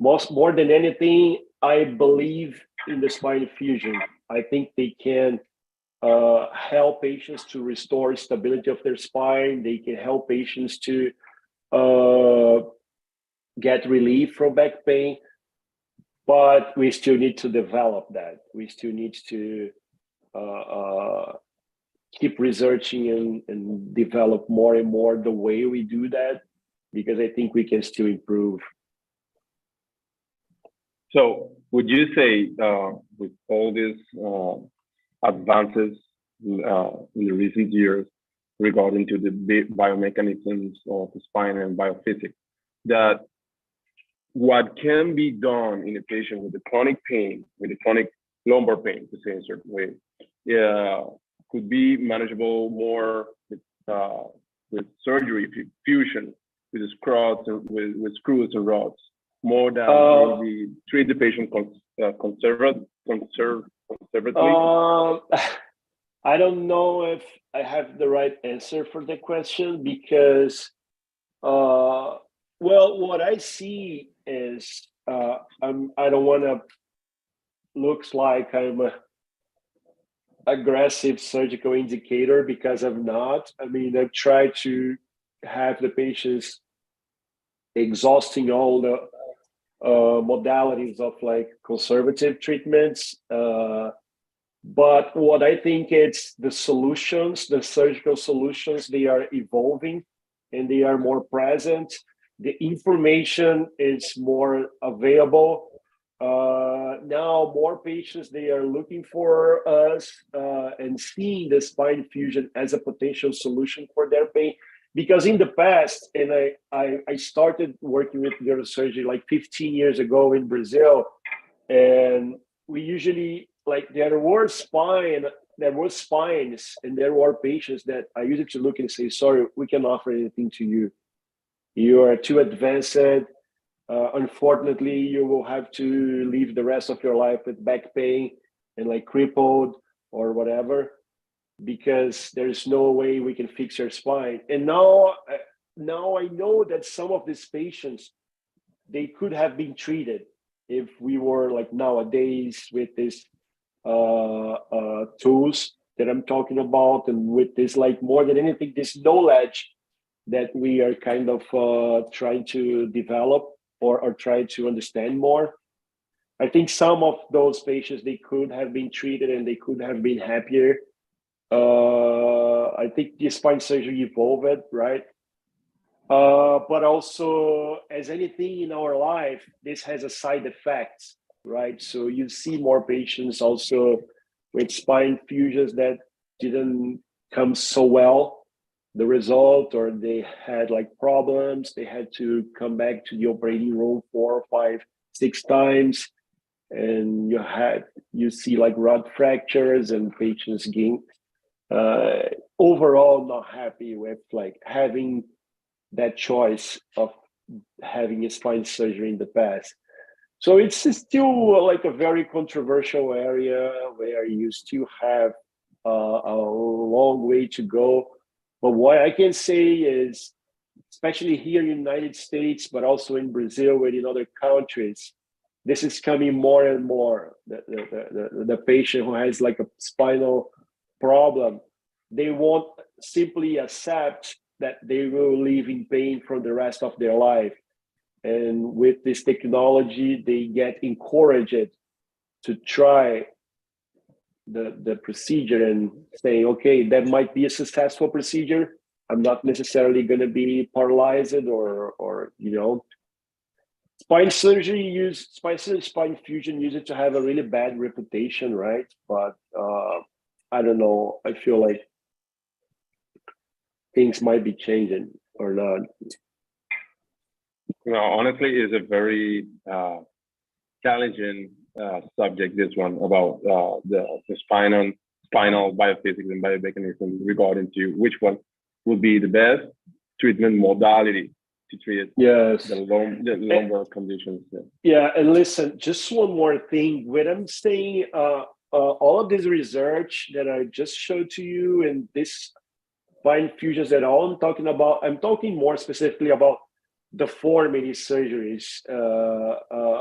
more than anything, I believe in the spine fusion. I think they can help patients to restore stability of their spine. They can help patients to get relief from back pain. But we still need to develop that. We still need to keep researching and develop more and more the way we do that, because I think we can still improve.
So would you say with all these advances in the recent years regarding to the biomechanisms of the spine and biophysics, that what can be done in a patient with the chronic pain, with the chronic lumbar pain, to say in a certain way, could be manageable more with surgery, fusion, with screws and rods, more than maybe treat the patient conservatively?
I don't know if I have the right answer for the question, because well, what I see is I don't want to looks like I'm a aggressive surgical indicator, because I'm not. I mean, I try to have the patients exhausting all the modalities of like conservative treatments, But what I think it's the solutions, the surgical solutions, they are evolving and they are more present. The information is more available. Now more patients, they are looking for us and seeing the spine fusion as a potential solution for their pain. Because in the past, and I started working with neurosurgery like 15 years ago in Brazil, and we usually, like, there were spines and there were patients that I used to look and say, sorry, we can't offer anything to you. You are too advanced. Unfortunately, you will have to live the rest of your life with back pain and like crippled or whatever, because there's no way we can fix your spine. And now I know that some of these patients, they could have been treated if we were like nowadays with these tools that I'm talking about, and with this, like, more than anything, this knowledge that we are kind of trying to develop or try to understand more. I think some of those patients, they could have been treated and they could have been happier. I think the spine surgery evolved, right? But also, as anything in our life, this has a side effect, right? So you see more patients also with spine fusions that didn't come so well, the result, or they had like problems. They had to come back to the operating room 4, 5, 6 times. And you see like rod fractures and patients getting overall not happy with like having that choice of having a spine surgery in the past. So it's still like a very controversial area where you still have a long way to go. But what I can say is, especially here in the United States, but also in Brazil and in other countries, this is coming more and more. The patient who has like a spinal problem, they won't simply accept that they will live in pain for the rest of their life. And with this technology, they get encouraged to try the procedure and say, okay, that might be a successful procedure. I'm not necessarily going to be paralyzed or spine fusion used to have a really bad reputation, right? But I don't know. I feel like things might be changing or not.
No, honestly, it's a very challenging subject, this one, about the spinal biophysics and biomechanism, regarding to which one would be the best treatment modality to treat the lumbar conditions.
Yeah, and listen, just one more thing. When I'm saying all of this research that I just showed to you and this spine fusions that I'm talking about, I'm talking more specifically about deformity surgeries.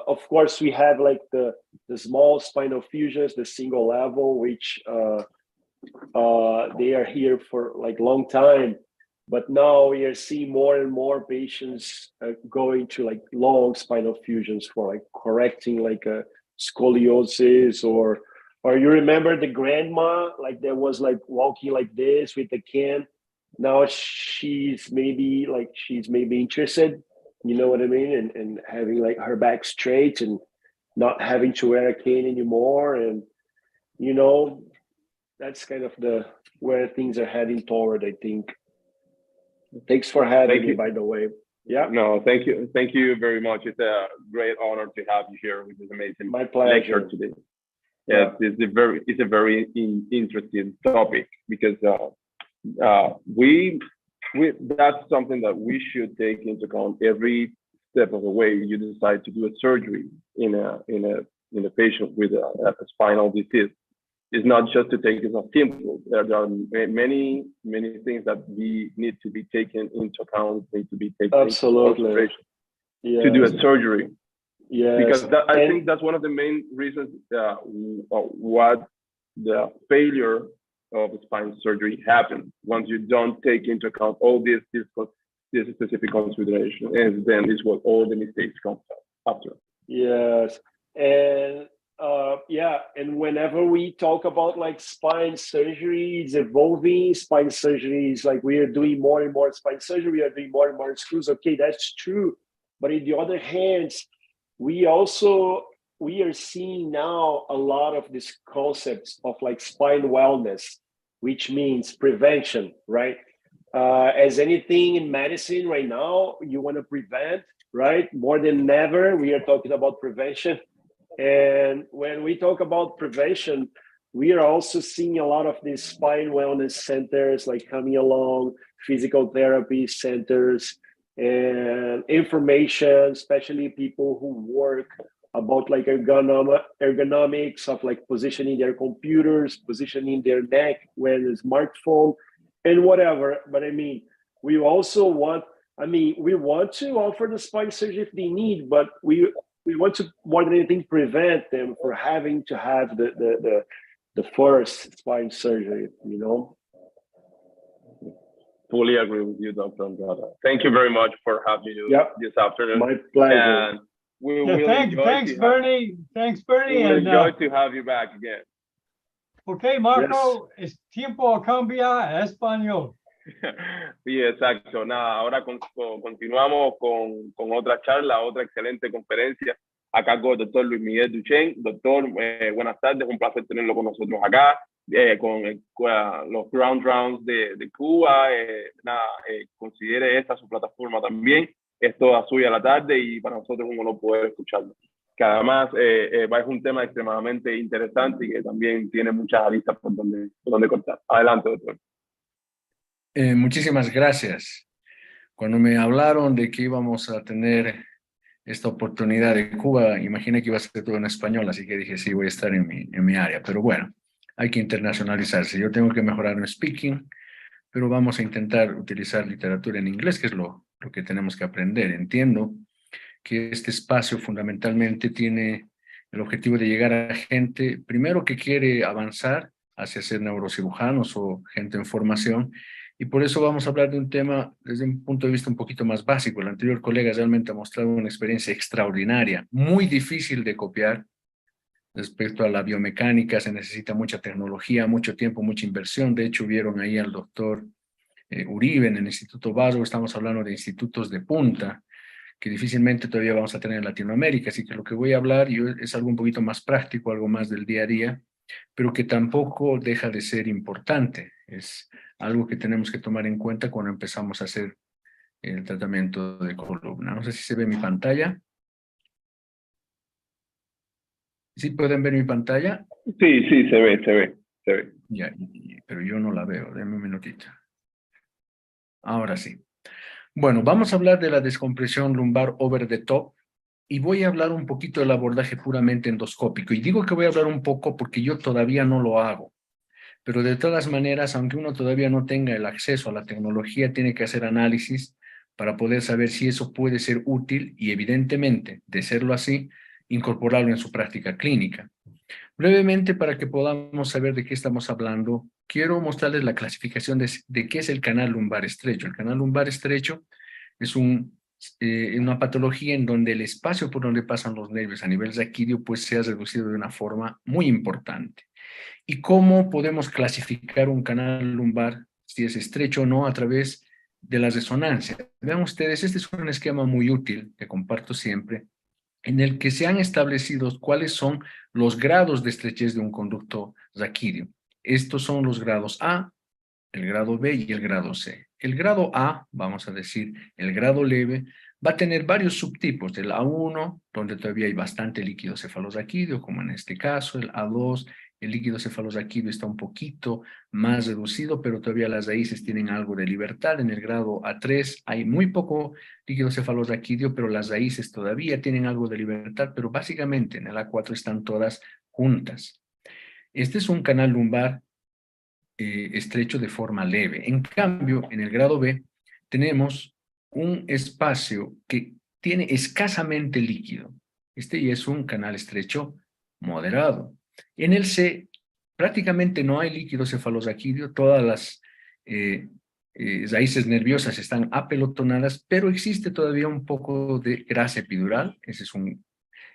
Of course, we have like the small spinal fusions, the single level, which they are here for like long time. But now we are seeing more and more patients going to like long spinal fusions for like correcting like a scoliosis, or you remember the grandma like that was like walking like this with a cane. Now she's maybe interested, you know what I mean, and having like her back straight and not having to wear a cane anymore, and that's kind of where things are heading toward, I think. Thanks for having me, by the way. Yeah.
No, thank you very much. It's a great honor to have you here with this amazing lecture today. Yeah, it's a very interesting topic, because that's something that we should take into account every step of the way you decide to do a surgery in a patient with a spinal disease. It's not just to take it as simple. There are many things that we need to be taken into account, need to be taken into consideration to do a surgery.
Yes.
Because I think that's one of the main reasons what the failure of spine surgery happens once you don't take into account all this specific consideration, and then is what all the mistakes come after.
Yes, and Yeah, and whenever we talk about like spine surgery, it's evolving. Spine surgery is like we are doing more and more spine surgery. We are doing more and more screws. Okay, that's true. But in the other hand, we are seeing now a lot of these concepts of like spine wellness, which means prevention, right? As anything in medicine right now, you want to prevent, right? More than ever, we are talking about prevention. And when we talk about prevention, we are also seeing a lot of these spine wellness centers like coming along, physical therapy centers, and information, especially people who work about like ergonomics of like positioning their computers, positioning their neck when a smartphone, and whatever. But I mean, we also want, we want to offer the spine surgery if they need, but we want to more than anything prevent them from having to have the first spine surgery, you know.
Fully agree with you, Dr. Andrada. Thank you very much for having me this afternoon.
My pleasure.
And we will
Thanks, Bernie. Thanks, Bernie.
We will
And
enjoy to have you back again.
Okay, Marco, es tiempo cambia a español.
Sí, exacto. Nada, ahora continuamos con otra charla, otra excelente conferencia a cargo del doctor Luis Miguel Duchenne. Doctor, buenas tardes, un placer tenerlo con nosotros acá, con los Ground Rounds de Cuba. Considere esta su plataforma también. Es toda suya la tarde y para nosotros es un honor poder escucharlo. Que además es un tema extremadamente interesante y que también tiene muchas aristas por donde cortar. Adelante, doctor.
Muchísimas gracias. Cuando me hablaron de que íbamos a tener esta oportunidad de Cuba, imaginé que iba a ser todo en español, así que dije, sí, voy a estar en mi área. Pero bueno, hay que internacionalizarse. Yo tengo que mejorar mi speaking, pero vamos a intentar utilizar literatura en inglés, que es lo que tenemos que aprender. Entiendo que este espacio fundamentalmente tiene el objetivo de llegar a gente, primero que quiere avanzar hacia ser neurocirujanos o gente en formación, y por eso vamos a hablar de un tema desde un punto de vista un poquito más básico. El anterior colega realmente ha mostrado una experiencia extraordinaria, muy difícil de copiar. Respecto a la biomecánica se necesita mucha tecnología, mucho tiempo, mucha inversión. De hecho, vieron ahí al doctor Uribe en el Instituto Vasco. Estamos hablando de institutos de punta que difícilmente todavía vamos a tener en Latinoamérica. Así que lo que voy a hablar es algo un poquito más práctico, algo más del día a día, pero que tampoco deja de ser importante. Es algo que tenemos que tomar en cuenta cuando empezamos a hacer el tratamiento de columna. No sé si se ve mi pantalla. ¿Sí pueden ver mi pantalla?
Sí, se ve.
Ya, pero yo no la veo. Denme un minutito. Ahora sí. Bueno, vamos a hablar de la descompresión lumbar over the top y voy a hablar un poquito del abordaje puramente endoscópico. Y digo que voy a hablar un poco porque yo todavía no lo hago. Pero de todas maneras, aunque uno todavía no tenga el acceso a la tecnología, tiene que hacer análisis para poder saber si eso puede ser útil y evidentemente, de serlo así, incorporarlo en su práctica clínica. Brevemente, para que podamos saber de qué estamos hablando, quiero mostrarles la clasificación de qué es el canal lumbar estrecho. El canal lumbar estrecho es una patología en donde el espacio por donde pasan los nervios a nivel raquídeo pues se ha reducido de una forma muy importante. ¿Y cómo podemos clasificar un canal lumbar, si es estrecho o no, a través de la resonancia? Vean ustedes, este es un esquema muy útil que comparto siempre, en el que se han establecido cuáles son los grados de estrechez de un conducto raquídeo. Estos son los grados A, el grado B y el grado C. El grado A, vamos a decir, el grado leve, va a tener varios subtipos, del A1, donde todavía hay bastante líquido cefalorraquídeo, como en este caso, el A2, el líquido cefalorraquídeo está un poquito más reducido, pero todavía las raíces tienen algo de libertad. En el grado A3 hay muy poco líquido cefalorraquídeo, pero las raíces todavía tienen algo de libertad, pero básicamente en el A4 están todas juntas. Este es un canal lumbar estrecho de forma leve. En cambio, en el grado B tenemos un espacio que tiene escasamente líquido. Este ya es un canal estrecho moderado. En el C prácticamente no hay líquido cefalorraquídeo, todas las raíces nerviosas están apelotonadas, pero existe todavía un poco de grasa epidural. Ese es un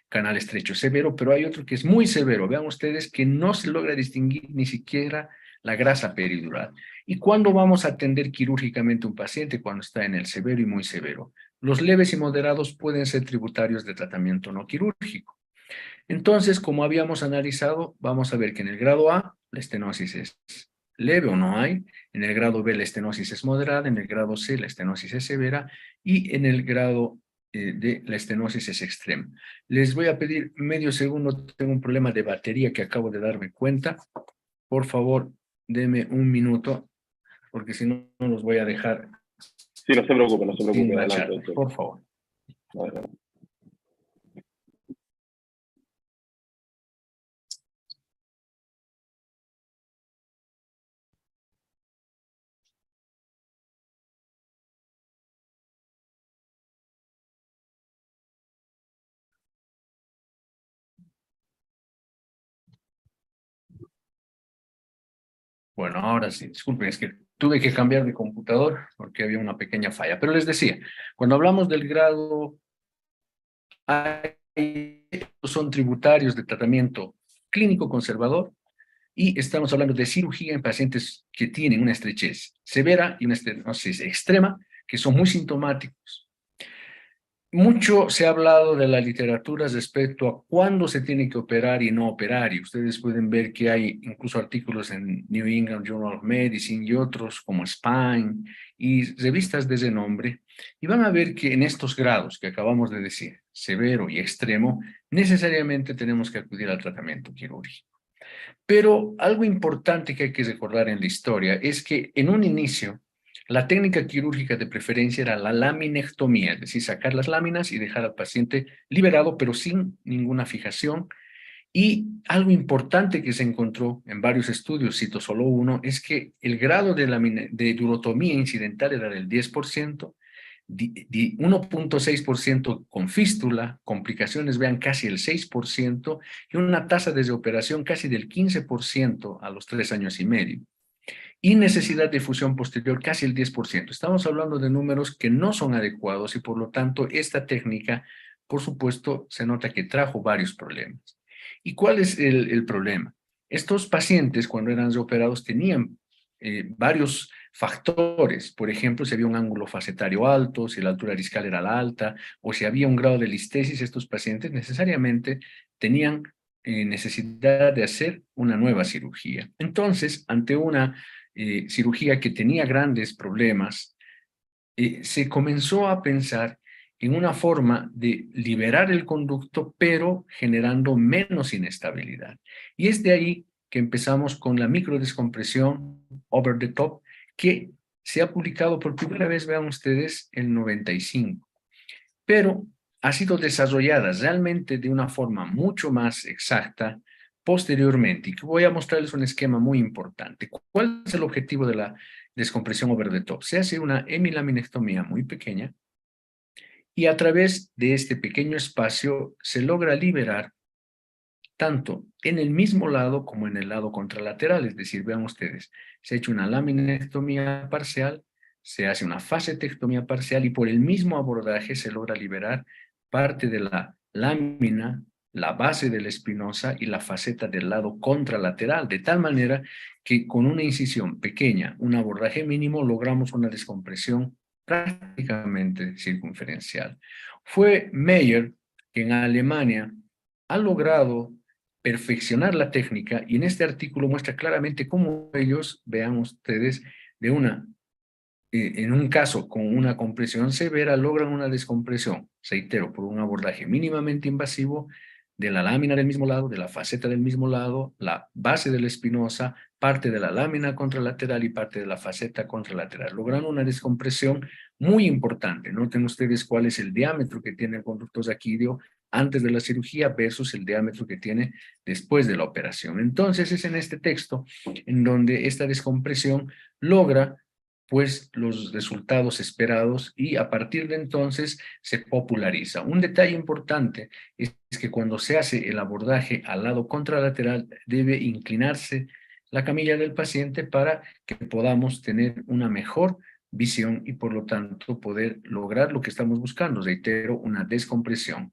canal estrecho severo, pero hay otro que es muy severo. Vean ustedes que no se logra distinguir ni siquiera la grasa peridural. ¿Y cuándo vamos a atender quirúrgicamente un paciente? Cuando está en el severo y muy severo. Los leves y moderados pueden ser tributarios de tratamiento no quirúrgico. Entonces, como habíamos analizado, vamos a ver que en el grado A, la estenosis es leve o no hay, en el grado B la estenosis es moderada, en el grado C la estenosis es severa y en el grado D la estenosis es extrema. Les voy a pedir medio segundo, tengo un problema de batería que acabo de darme cuenta. Por favor, deme un minuto, porque si no, no los voy a dejar
Sí, no se preocupe, no se
sin
preocupe,
la
adelante.
charla.
Doctor.
Por favor.
Adelante.
Bueno, ahora sí, disculpen, es que tuve que cambiar de computador porque había una pequeña falla. Pero les decía, cuando hablamos del grado A, son tributarios de tratamiento clínico conservador y estamos hablando de cirugía en pacientes que tienen una estrechez severa y una estenosis extrema, que son muy sintomáticos. Mucho se ha hablado de la literatura respecto a cuándo se tiene que operar y no operar, y ustedes pueden ver que hay incluso artículos en New England Journal of Medicine y otros como Spine y revistas de ese nombre, y van a ver que en estos grados que acabamos de decir, severo y extremo, necesariamente tenemos que acudir al tratamiento quirúrgico. Pero algo importante que hay que recordar en la historia es que en un inicio, la técnica quirúrgica de preferencia era la laminectomía, es decir, sacar las láminas y dejar al paciente liberado, pero sin ninguna fijación. Y algo importante que se encontró en varios estudios, cito solo uno, es que el grado de durotomía incidental era del 10%, 1.6% con fístula, complicaciones vean casi el 6% y una tasa de reoperación casi del 15% a los 3 años y medio. Y necesidad de fusión posterior casi el 10%. Estamos hablando de números que no son adecuados y por lo tanto esta técnica, por supuesto, se nota que trajo varios problemas. ¿Y cuál es el problema? Estos pacientes cuando eran reoperados tenían varios factores. Por ejemplo, si había un ángulo facetario alto, si la altura discal era la alta, o si había un grado de listesis, estos pacientes necesariamente tenían necesidad de hacer una nueva cirugía. Entonces, ante una cirugía que tenía grandes problemas, se comenzó a pensar en una forma de liberar el conducto, pero generando menos inestabilidad. Y es de ahí que empezamos con la microdescompresión over the top, que se ha publicado por primera vez, vean ustedes, en 95. Pero ha sido desarrollada realmente de una forma mucho más exacta posteriormente. Y voy a mostrarles un esquema muy importante. ¿Cuál es el objetivo de la descompresión over the top? Se hace una hemilaminectomía muy pequeña y a través de este pequeño espacio se logra liberar tanto en el mismo lado como en el lado contralateral. Es decir, vean ustedes, se ha hecho una laminectomía parcial, se hace una facetectomía parcial y por el mismo abordaje se logra liberar parte de la lámina, la base de la espinosa y la faceta del lado contralateral, de tal manera que con una incisión pequeña, un abordaje mínimo, logramos una descompresión prácticamente circunferencial. Fue Meyer que en Alemania ha logrado perfeccionar la técnica y en este artículo muestra claramente cómo ellos, vean ustedes, en un caso con una compresión severa logran una descompresión, reitero, por un abordaje mínimamente invasivo de la lámina del mismo lado, de la faceta del mismo lado, la base de la espinosa, parte de la lámina contralateral y parte de la faceta contralateral. Logran una descompresión muy importante. Noten ustedes cuál es el diámetro que tiene el conducto raquídeo antes de la cirugía versus el diámetro que tiene después de la operación. Entonces es en este texto en donde esta descompresión logra pues los resultados esperados y a partir de entonces se populariza. Un detalle importante es que cuando se hace el abordaje al lado contralateral debe inclinarse la camilla del paciente para que podamos tener una mejor visión y por lo tanto poder lograr lo que estamos buscando, reitero, una descompresión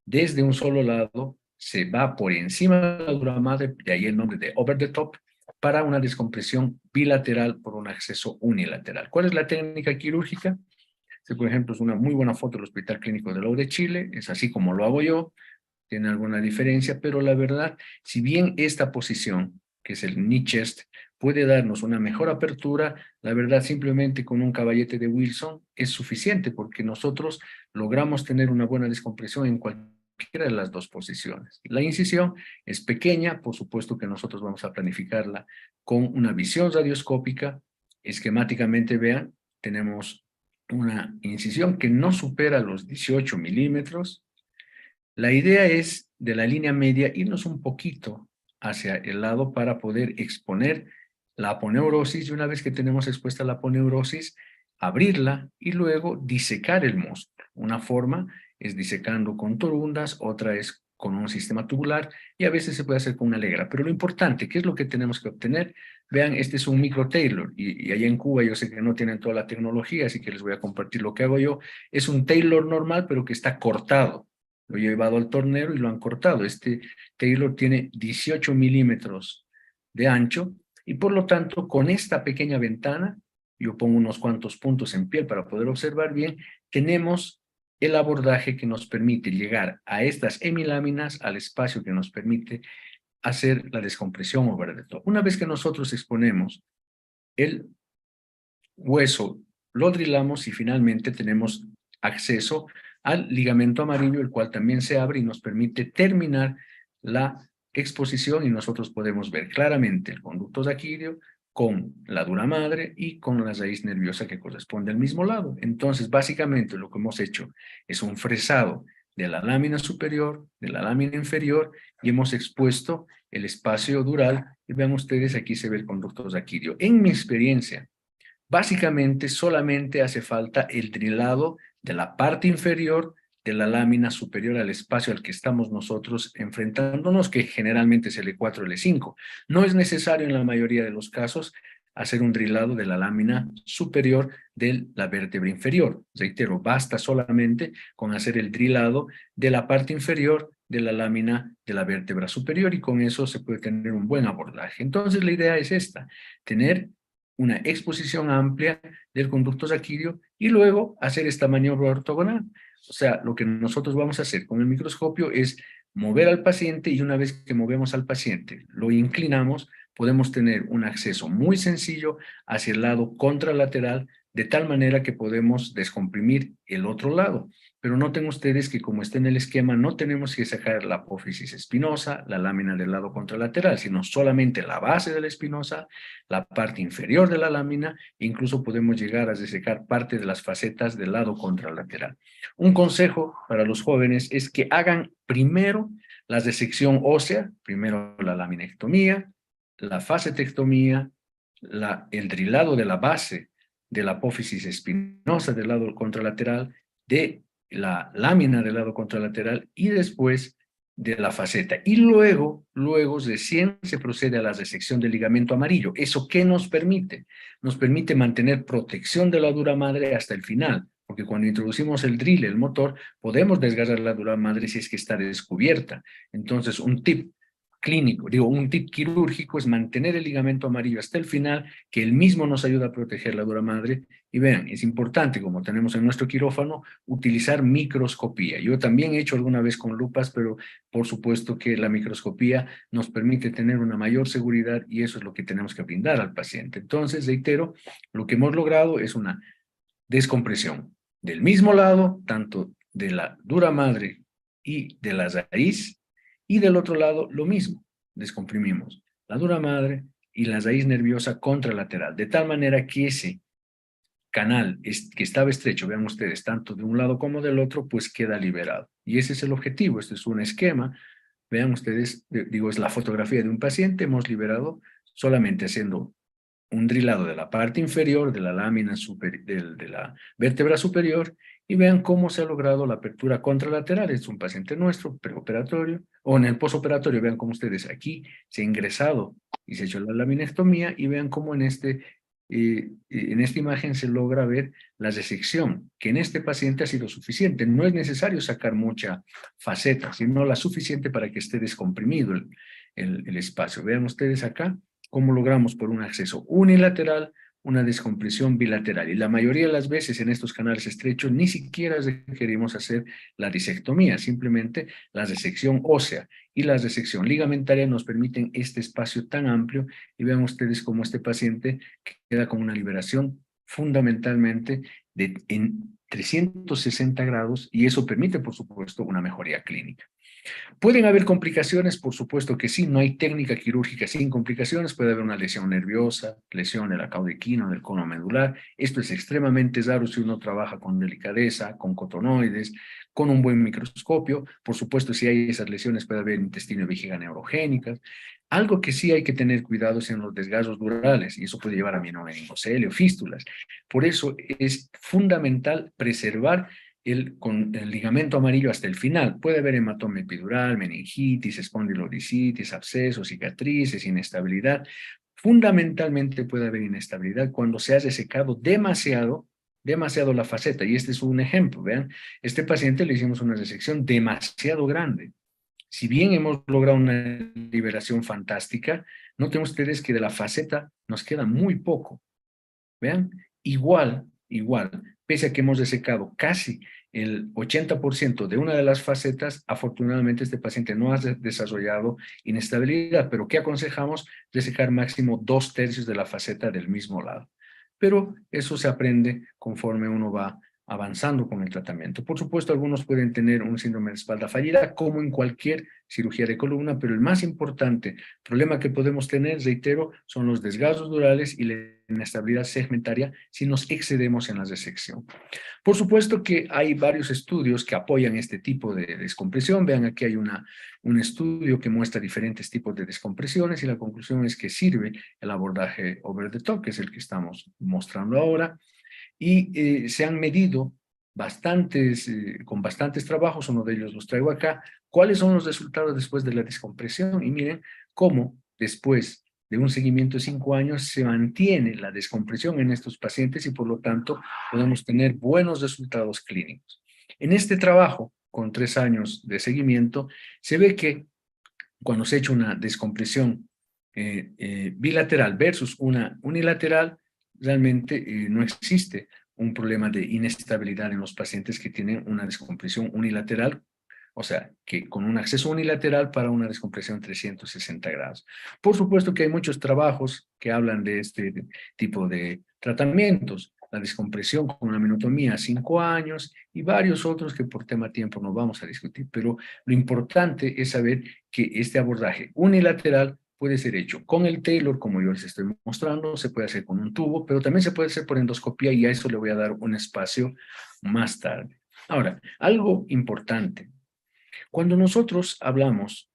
desde un solo lado, se va por encima de la dura madre, de ahí el nombre de over the top, para una descompresión bilateral por un acceso unilateral. ¿Cuál es la técnica quirúrgica? Este, por ejemplo, es una muy buena foto del Hospital Clínico de la U de Chile, es así como lo hago yo, tiene alguna diferencia, pero la verdad, si bien esta posición, que es el knee chest, puede darnos una mejor apertura, la verdad simplemente con un caballete de Wilson es suficiente porque nosotros logramos tener una buena descompresión en cualquiera de las dos posiciones. La incisión es pequeña, por supuesto que nosotros vamos a planificarla con una visión radioscópica. Esquemáticamente, vean, tenemos una incisión que no supera los 18 milímetros. La idea es, de la línea media, irnos un poquito hacia el lado para poder exponer la aponeurosis, y una vez que tenemos expuesta la aponeurosis, abrirla y luego disecar el músculo. Una forma es disecando con torundas, otra es con un sistema tubular, y a veces se puede hacer con una legra. Pero lo importante, ¿qué es lo que tenemos que obtener? Vean, este es un micro Taylor, y allá en Cuba yo sé que no tienen toda la tecnología, así que les voy a compartir lo que hago yo. Es un Taylor normal, pero que está cortado. Lo he llevado al tornero y lo han cortado. Este Taylor tiene 18 milímetros de ancho, y por lo tanto, con esta pequeña ventana, yo pongo unos cuantos puntos en piel para poder observar bien, tenemos el abordaje que nos permite llegar a estas hemiláminas, al espacio que nos permite hacer la descompresión over the top. Una vez que nosotros exponemos el hueso, lo drilamos y finalmente tenemos acceso al ligamento amarillo, el cual también se abre y nos permite terminar la exposición, y nosotros podemos ver claramente el conducto daquilio con la dura madre y con la raíz nerviosa que corresponde al mismo lado. Entonces, básicamente lo que hemos hecho es un fresado de la lámina superior, de la lámina inferior, y hemos expuesto el espacio dural, y vean ustedes, aquí se ve el conducto daquilio. En mi experiencia, básicamente solamente hace falta el drilado de la parte inferior de la lámina superior al espacio al que estamos nosotros enfrentándonos, que generalmente es el E4 o el E5. No es necesario en la mayoría de los casos hacer un drilado de la lámina superior de la vértebra inferior. Reitero, basta solamente con hacer el drilado de la parte inferior de la lámina de la vértebra superior, y con eso se puede tener un buen abordaje. Entonces la idea es esta, tener una exposición amplia del conducto daquilio y luego hacer esta maniobra ortogonal. O sea, lo que nosotros vamos a hacer con el microscopio es mover al paciente, y una vez que movemos al paciente, lo inclinamos, podemos tener un acceso muy sencillo hacia el lado contralateral, de tal manera que podemos descomprimir el otro lado. Pero noten ustedes que, como está en el esquema, no tenemos que sacar la apófisis espinosa, la lámina del lado contralateral, sino solamente la base de la espinosa, la parte inferior de la lámina, e incluso podemos llegar a desecar parte de las facetas del lado contralateral. Un consejo para los jóvenes es que hagan primero la resección ósea, primero la laminectomía, la facetectomía, el drilado de la base de la apófisis espinosa del lado contralateral, de la lámina del lado contralateral, y después de la faceta. Y luego recién se procede a la resección del ligamento amarillo. ¿Eso qué nos permite? Nos permite mantener protección de la dura madre hasta el final, porque cuando introducimos el drill, el motor, podemos desgarrar la dura madre si es que está descubierta. Entonces, un tip clínico, un tip quirúrgico es mantener el ligamento amarillo hasta el final, que él mismo nos ayuda a proteger la dura madre. Y vean, es importante, como tenemos en nuestro quirófano, utilizar microscopía. Yo también he hecho alguna vez con lupas, pero por supuesto que la microscopía nos permite tener una mayor seguridad, y eso es lo que tenemos que brindar al paciente. Entonces, reitero, lo que hemos logrado es una descompresión del mismo lado, tanto de la dura madre y de la raíz, y del otro lado lo mismo, descomprimimos la dura madre y la raíz nerviosa contralateral, de tal manera que ese canal que estaba estrecho, vean ustedes, tanto de un lado como del otro, pues queda liberado. Y ese es el objetivo. Este es un esquema, vean ustedes, es la fotografía de un paciente. Hemos liberado solamente haciendo un drilado de la parte inferior de la lámina de la vértebra superior, y vean cómo se ha logrado la apertura contralateral. Es un paciente nuestro, preoperatorio, o en el posoperatorio. Vean cómo ustedes aquí se ha ingresado y se ha hecho la laminectomía, y vean cómo en este en esta imagen se logra ver la resección, que en este paciente ha sido suficiente. No es necesario sacar mucha faceta, sino la suficiente para que esté descomprimido el espacio. Vean ustedes acá cómo logramos por un acceso unilateral una descompresión bilateral. Y la mayoría de las veces en estos canales estrechos ni siquiera requerimos hacer la disectomía, simplemente la resección ósea y la resección ligamentaria nos permiten este espacio tan amplio y vean ustedes cómo este paciente queda con una liberación fundamentalmente en 360 grados y eso permite, por supuesto, una mejoría clínica. ¿Pueden haber complicaciones? Por supuesto que sí, no hay técnica quirúrgica sin complicaciones, puede haber una lesión nerviosa, lesión del caudequino, del cono medular. Esto es extremadamente raro si uno trabaja con delicadeza, con cotonoides, con un buen microscopio. Por supuesto, si hay esas lesiones puede haber intestino y vejiga neurogénicas. Algo que sí hay que tener cuidado es en los desgarros durales, y eso puede llevar a meningocele o fístulas. Por eso es fundamental preservar con el ligamento amarillo hasta el final. Puede haber hematoma epidural, meningitis, espondilolisitis, abscesos, cicatrices, inestabilidad. Fundamentalmente puede haber inestabilidad cuando se ha resecado demasiado la faceta. Y este es un ejemplo, vean. Este paciente le hicimos una resección demasiado grande. Si bien hemos logrado una liberación fantástica, noten ustedes que de la faceta nos queda muy poco. Vean, igual, pese a que hemos resecado casi el 80% de una de las facetas, afortunadamente este paciente no ha desarrollado inestabilidad, pero ¿qué aconsejamos? Resecar máximo 2/3 de la faceta del mismo lado. Pero eso se aprende conforme uno va avanzando con el tratamiento. Por supuesto, algunos pueden tener un síndrome de espalda fallida, como en cualquier cirugía de columna, pero el más importante problema que podemos tener, reitero, son los desgarros durales y la inestabilidad segmentaria si nos excedemos en la resección. Por supuesto que hay varios estudios que apoyan este tipo de descompresión. Vean, aquí hay un estudio que muestra diferentes tipos de descompresiones y la conclusión es que sirve el abordaje over the top, que es el que estamos mostrando ahora. Y se han medido con bastantes trabajos, uno de ellos los traigo acá, cuáles son los resultados después de la descompresión. Y miren cómo después de un seguimiento de 5 años se mantiene la descompresión en estos pacientes y por lo tanto podemos tener buenos resultados clínicos. En este trabajo, con 3 años de seguimiento, se ve que cuando se ha hecho una descompresión bilateral versus una unilateral, realmente no existe un problema de inestabilidad en los pacientes que tienen una descompresión unilateral, o sea, que con un acceso unilateral para una descompresión 360 grados. Por supuesto que hay muchos trabajos que hablan de este tipo de tratamientos, la descompresión con una menotomía a 5 años y varios otros que por tema tiempo no vamos a discutir, pero lo importante es saber que este abordaje unilateral puede ser hecho con el Taylor, como yo les estoy mostrando, se puede hacer con un tubo, pero también se puede hacer por endoscopía y a eso le voy a dar un espacio más tarde. Ahora, algo importante. Cuando nosotros hablamos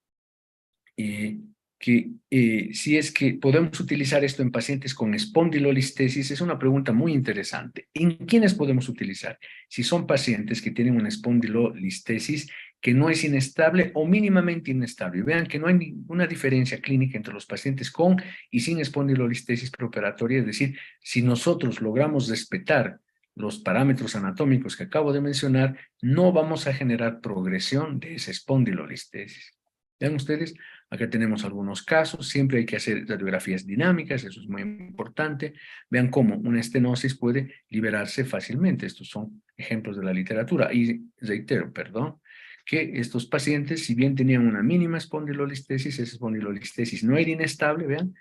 si es que podemos utilizar esto en pacientes con espondilolistesis, es una pregunta muy interesante. ¿En quiénes podemos utilizar? Si son pacientes que tienen una espondilolistesis que no es inestable o mínimamente inestable. Vean que no hay ninguna diferencia clínica entre los pacientes con y sin espondilolistesis preoperatoria, es decir, si nosotros logramos respetar los parámetros anatómicos que acabo de mencionar, no vamos a generar progresión de esa espondilolistesis. Vean ustedes, acá tenemos algunos casos, siempre hay que hacer radiografías dinámicas, eso es muy importante. Vean cómo una estenosis puede liberarse fácilmente. Estos son ejemplos de la literatura. Y reitero, perdón, que estos pacientes, si bien tenían una mínima espondilolistesis, esa espondilolistesis no era inestable, vean,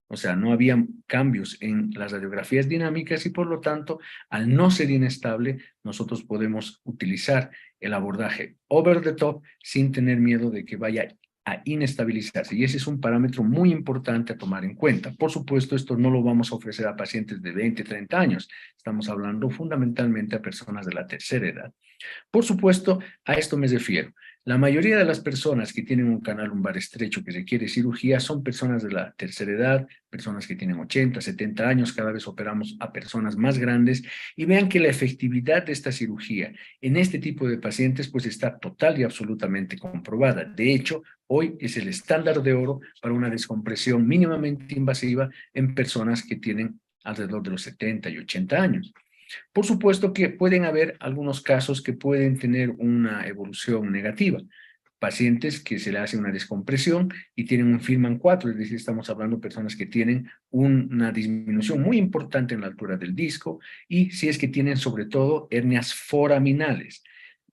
o sea, no había cambios en las radiografías dinámicas y por lo tanto, al no ser inestable, nosotros podemos utilizar el abordaje over the top sin tener miedo de que vaya a inestabilizarse. Y ese es un parámetro muy importante a tomar en cuenta. Por supuesto, esto no lo vamos a ofrecer a pacientes de 20, 30 años. Estamos hablando fundamentalmente a personas de la tercera edad. Por supuesto, a esto me refiero. La mayoría de las personas que tienen un canal lumbar estrecho que requiere cirugía son personas de la tercera edad, personas que tienen 80, 70 años, cada vez operamos a personas más grandes y vean que la efectividad de esta cirugía en este tipo de pacientes pues está total y absolutamente comprobada. De hecho, hoy es el estándar de oro para una descompresión mínimamente invasiva en personas que tienen alrededor de los 70 y 80 años. Por supuesto que pueden haber algunos casos que pueden tener una evolución negativa. Pacientes que se le hace una descompresión y tienen un Firman 4, es decir, estamos hablando de personas que tienen una disminución muy importante en la altura del disco y si es que tienen sobre todo hernias foraminales.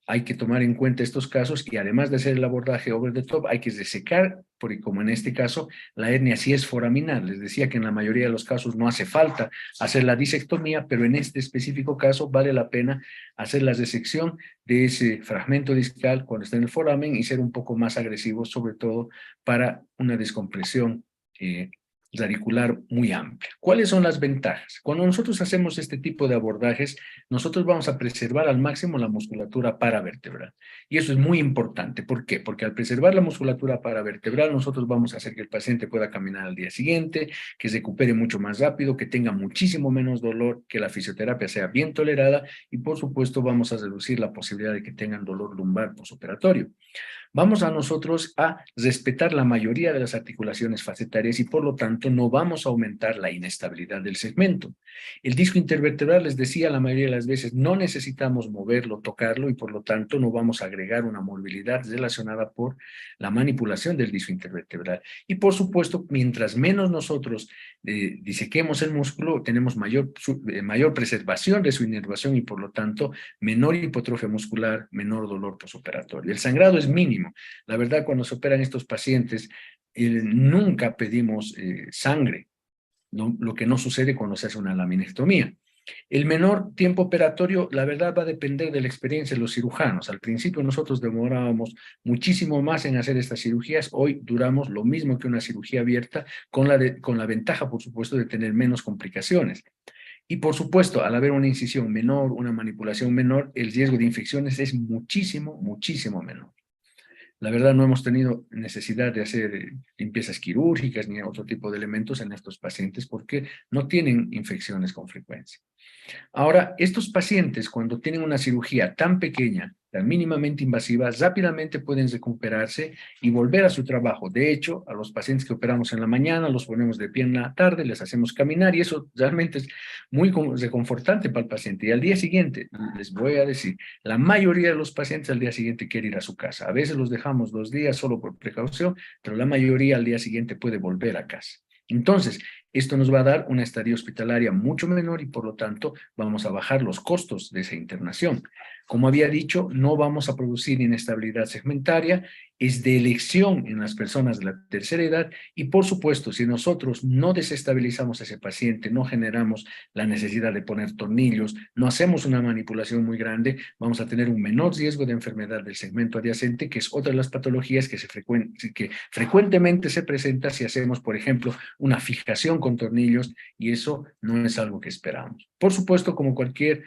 Hay que tomar en cuenta estos casos y además de hacer el abordaje over the top, hay que resecar, porque como en este caso, la hernia sí es foraminal. Les decía que en la mayoría de los casos no hace falta hacer la disectomía, pero en este específico caso vale la pena hacer la resección de ese fragmento discal cuando está en el foramen y ser un poco más agresivos, sobre todo para una descompresión radicular muy amplia. ¿Cuáles son las ventajas? Cuando nosotros hacemos este tipo de abordajes, nosotros vamos a preservar al máximo la musculatura paravertebral. Y eso es muy importante. ¿Por qué? Porque al preservar la musculatura paravertebral, nosotros vamos a hacer que el paciente pueda caminar al día siguiente, que se recupere mucho más rápido, que tenga muchísimo menos dolor, que la fisioterapia sea bien tolerada y, por supuesto, vamos a reducir la posibilidad de que tengan dolor lumbar postoperatorio. Vamos a nosotros a respetar la mayoría de las articulaciones facetarias y por lo tanto no vamos a aumentar la inestabilidad del segmento. El disco intervertebral, les decía, la mayoría de las veces no necesitamos moverlo, tocarlo y por lo tanto no vamos a agregar una movilidad relacionada por la manipulación del disco intervertebral. Y por supuesto, mientras menos nosotros disequemos el músculo, tenemos mayor preservación de su inervación y por lo tanto menor hipotrofia muscular, menor dolor postoperatorio. El sangrado es mínimo. La verdad, cuando se operan estos pacientes, nunca pedimos sangre, ¿no? Lo que no sucede cuando se hace una laminectomía. El menor tiempo operatorio, la verdad, va a depender de la experiencia de los cirujanos. Al principio nosotros demorábamos muchísimo más en hacer estas cirugías. Hoy duramos lo mismo que una cirugía abierta, con la ventaja, por supuesto, de tener menos complicaciones. Y por supuesto, al haber una incisión menor, una manipulación menor, el riesgo de infecciones es muchísimo, muchísimo menor. La verdad, no hemos tenido necesidad de hacer limpiezas quirúrgicas ni otro tipo de elementos en estos pacientes porque no tienen infecciones con frecuencia. Ahora, estos pacientes, cuando tienen una cirugía tan pequeña, tan mínimamente invasiva, rápidamente pueden recuperarse y volver a su trabajo. De hecho, a los pacientes que operamos en la mañana, los ponemos de pie en la tarde, les hacemos caminar y eso realmente es muy reconfortante para el paciente. Y al día siguiente, les voy a decir, la mayoría de los pacientes al día siguiente quiere ir a su casa. A veces los dejamos 2 días solo por precaución, pero la mayoría al día siguiente puede volver a casa. Entonces, esto nos va a dar una estadía hospitalaria mucho menor y por lo tanto vamos a bajar los costos de esa internación. Como había dicho, no vamos a producir inestabilidad segmentaria, es de elección en las personas de la tercera edad y por supuesto, si nosotros no desestabilizamos a ese paciente, no generamos la necesidad de poner tornillos, no hacemos una manipulación muy grande, vamos a tener un menor riesgo de enfermedad del segmento adyacente, que es otra de las patologías que frecuentemente se presenta si hacemos, por ejemplo, una fijación con tornillos y eso no es algo que esperamos. Por supuesto, como cualquier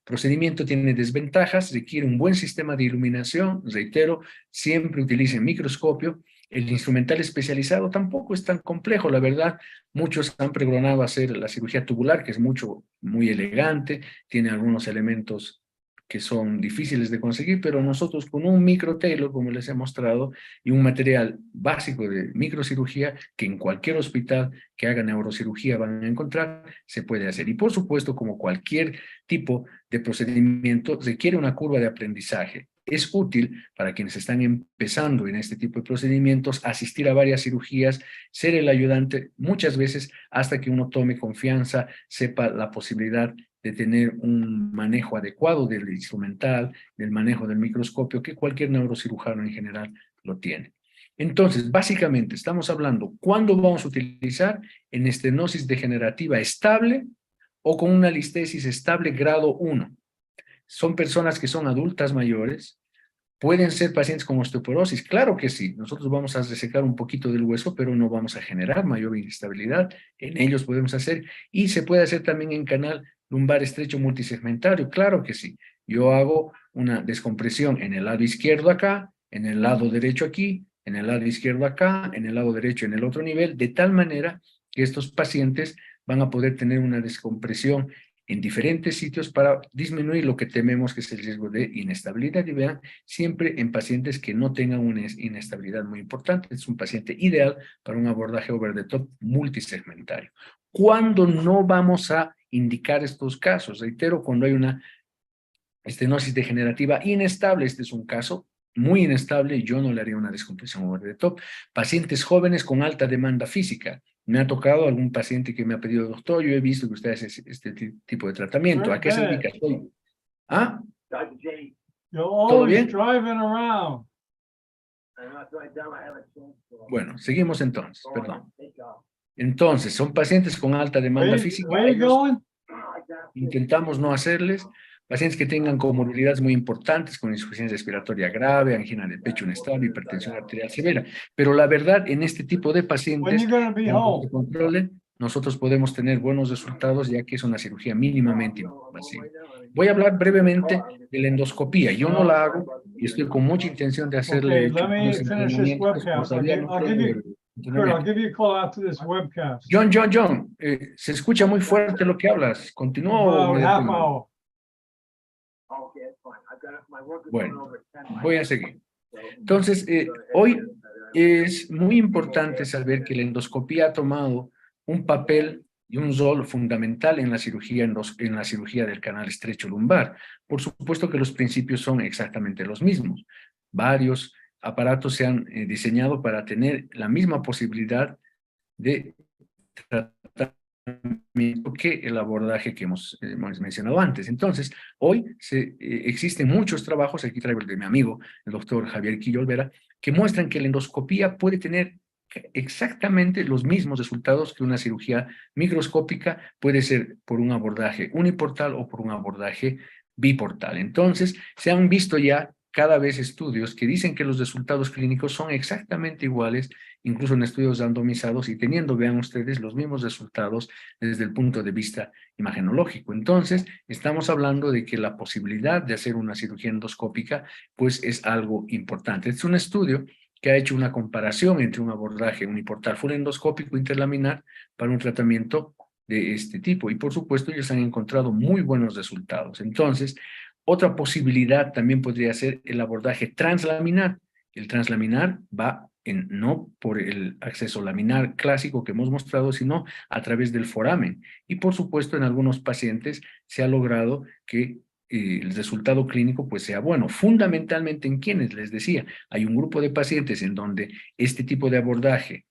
procedimiento tiene desventajas, requiere un buen sistema de iluminación, reitero, siempre utilicen microscopio. El instrumental especializado tampoco es tan complejo, la verdad. Muchos han pregonado hacer la cirugía tubular, que es muy elegante, tiene algunos elementos que son difíciles de conseguir, pero nosotros con un micro Taylor, como les he mostrado, y un material básico de microcirugía, que en cualquier hospital que haga neurocirugía van a encontrar, se puede hacer. Y por supuesto, como cualquier tipo de procedimiento, requiere una curva de aprendizaje. Es útil para quienes están empezando en este tipo de procedimientos asistir a varias cirugías, ser el ayudante muchas veces hasta que uno tome confianza, sepa la posibilidad de tener un manejo adecuado del instrumental, del manejo del microscopio, que cualquier neurocirujano en general lo tiene. Entonces, básicamente, estamos hablando, ¿cuándo vamos a utilizar? En estenosis degenerativa estable o con una listesis estable grado 1. Son personas que son adultas mayores, ¿pueden ser pacientes con osteoporosis? Claro que sí. Nosotros vamos a resecar un poquito del hueso, pero no vamos a generar mayor inestabilidad. En ellos podemos hacer. Y se puede hacer también en canal lumbar estrecho multisegmentario. Claro que sí. Yo hago una descompresión en el lado izquierdo acá, en el lado derecho aquí, en el lado izquierdo acá, en el lado derecho en el otro nivel, de tal manera que estos pacientes van a poder tener una descompresión en diferentes sitios para disminuir lo que tememos que es el riesgo de inestabilidad. Y vean, siempre en pacientes que no tengan una inestabilidad muy importante. Es un paciente ideal para un abordaje over the top multisegmentario. ¿Cuándo no vamos a indicar estos casos? Reitero, cuando hay una estenosis degenerativa inestable. Este es un caso muy inestable y yo no le haría una descompresión over the top. Pacientes jóvenes con alta demanda física. Me ha tocado algún paciente que me ha pedido, doctor, yo he visto que usted hace este tipo de tratamiento. ¿A qué se dedica? ¿Ah?
You're
¿Todo
always
bien?
driving around.
Bueno, seguimos entonces, perdón. Entonces, son pacientes con alta demanda física.
Where you
Ellos
going?
intentamos no hacerles. Pacientes que tengan comorbilidades muy importantes, con insuficiencia respiratoria grave, angina de pecho inestable, hipertensión arterial severa. Pero la verdad, en este tipo de
When
pacientes,
you gonna be
cuando se
home?
controle, nosotros podemos tener buenos resultados, ya que es una cirugía mínimamente invasiva. Voy a hablar brevemente de la endoscopía. Yo no la hago y estoy con mucha intención de hacerle
Okay, let me
unos
finish this
entrenamientos, como
webcast.
todavía no
I'll give
tengo
you,
el
Kurt,
entrenamiento.
I'll give you a call after this webcast.
John, se escucha muy fuerte lo que hablas. ¿Continúa o
About
me
half
detengo?
hour.
Bueno, voy a seguir. Entonces, hoy es muy importante saber que la endoscopía ha tomado un papel y un rol fundamental en la cirugía, en la cirugía del canal estrecho lumbar. Por supuesto que los principios son exactamente los mismos. Varios aparatos se han diseñado para tener la misma posibilidad de tratamiento que el abordaje que hemos mencionado antes. Entonces, hoy existen muchos trabajos, aquí traigo el de mi amigo, el doctor Javier Quillo Olvera, que muestran que la endoscopía puede tener exactamente los mismos resultados que una cirugía microscópica, puede ser por un abordaje uniportal o por un abordaje biportal. Entonces, se han visto ya cada vez estudios que dicen que los resultados clínicos son exactamente iguales, incluso en estudios randomizados y teniendo, vean ustedes, los mismos resultados desde el punto de vista imagenológico. Entonces, estamos hablando de que la posibilidad de hacer una cirugía endoscópica, pues es algo importante. Es un estudio que ha hecho una comparación entre un abordaje uniportal full endoscópico interlaminar para un tratamiento de este tipo. Y por supuesto, ellos han encontrado muy buenos resultados. Entonces, otra posibilidad también podría ser el abordaje translaminar. El translaminar va no por el acceso laminar clásico que hemos mostrado, sino a través del foramen. Y por supuesto, en algunos pacientes se ha logrado que el resultado clínico pues sea bueno. Fundamentalmente en quienes, les decía, hay un grupo de pacientes en donde este tipo de abordaje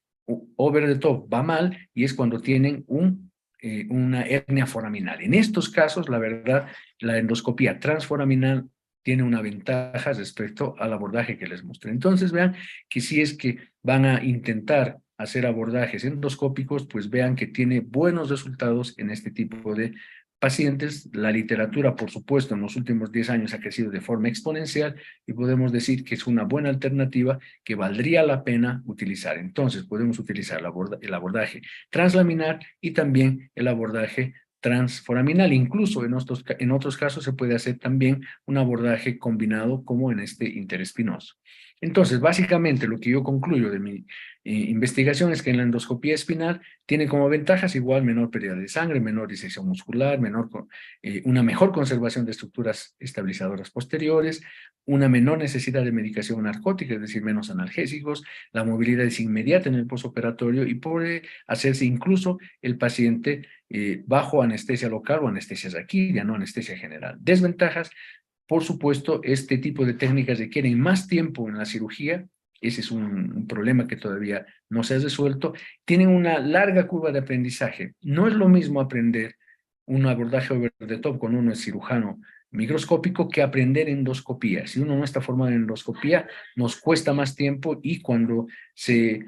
over the top va mal y es cuando tienen una hernia foraminal. En estos casos, la verdad, la endoscopía transforaminal tiene una ventaja respecto al abordaje que les mostré. Entonces, vean que si es que van a intentar hacer abordajes endoscópicos, pues vean que tiene buenos resultados en este tipo de pacientes. La literatura, por supuesto, en los últimos 10 años ha crecido de forma exponencial y podemos decir que es una buena alternativa que valdría la pena utilizar. Entonces, podemos utilizar el abordaje translaminar y también el abordaje transforaminal. Incluso en otros casos se puede hacer también un abordaje combinado como en este interespinoso. Entonces, básicamente lo que yo concluyo de mi investigación es que en la endoscopía espinal tiene como ventajas igual menor pérdida de sangre, menor disección muscular, una mejor conservación de estructuras estabilizadoras posteriores, una menor necesidad de medicación narcótica, es decir, menos analgésicos, la movilidad es inmediata en el postoperatorio y puede hacerse incluso el paciente bajo anestesia local o anestesia raquídea, no anestesia general. Desventajas, por supuesto, este tipo de técnicas requieren más tiempo en la cirugía. Ese es un problema que todavía no se ha resuelto. Tienen una larga curva de aprendizaje. No es lo mismo aprender un abordaje over the top cuando uno es cirujano microscópico que aprender endoscopía. Si uno no está formado en endoscopía, nos cuesta más tiempo y cuando se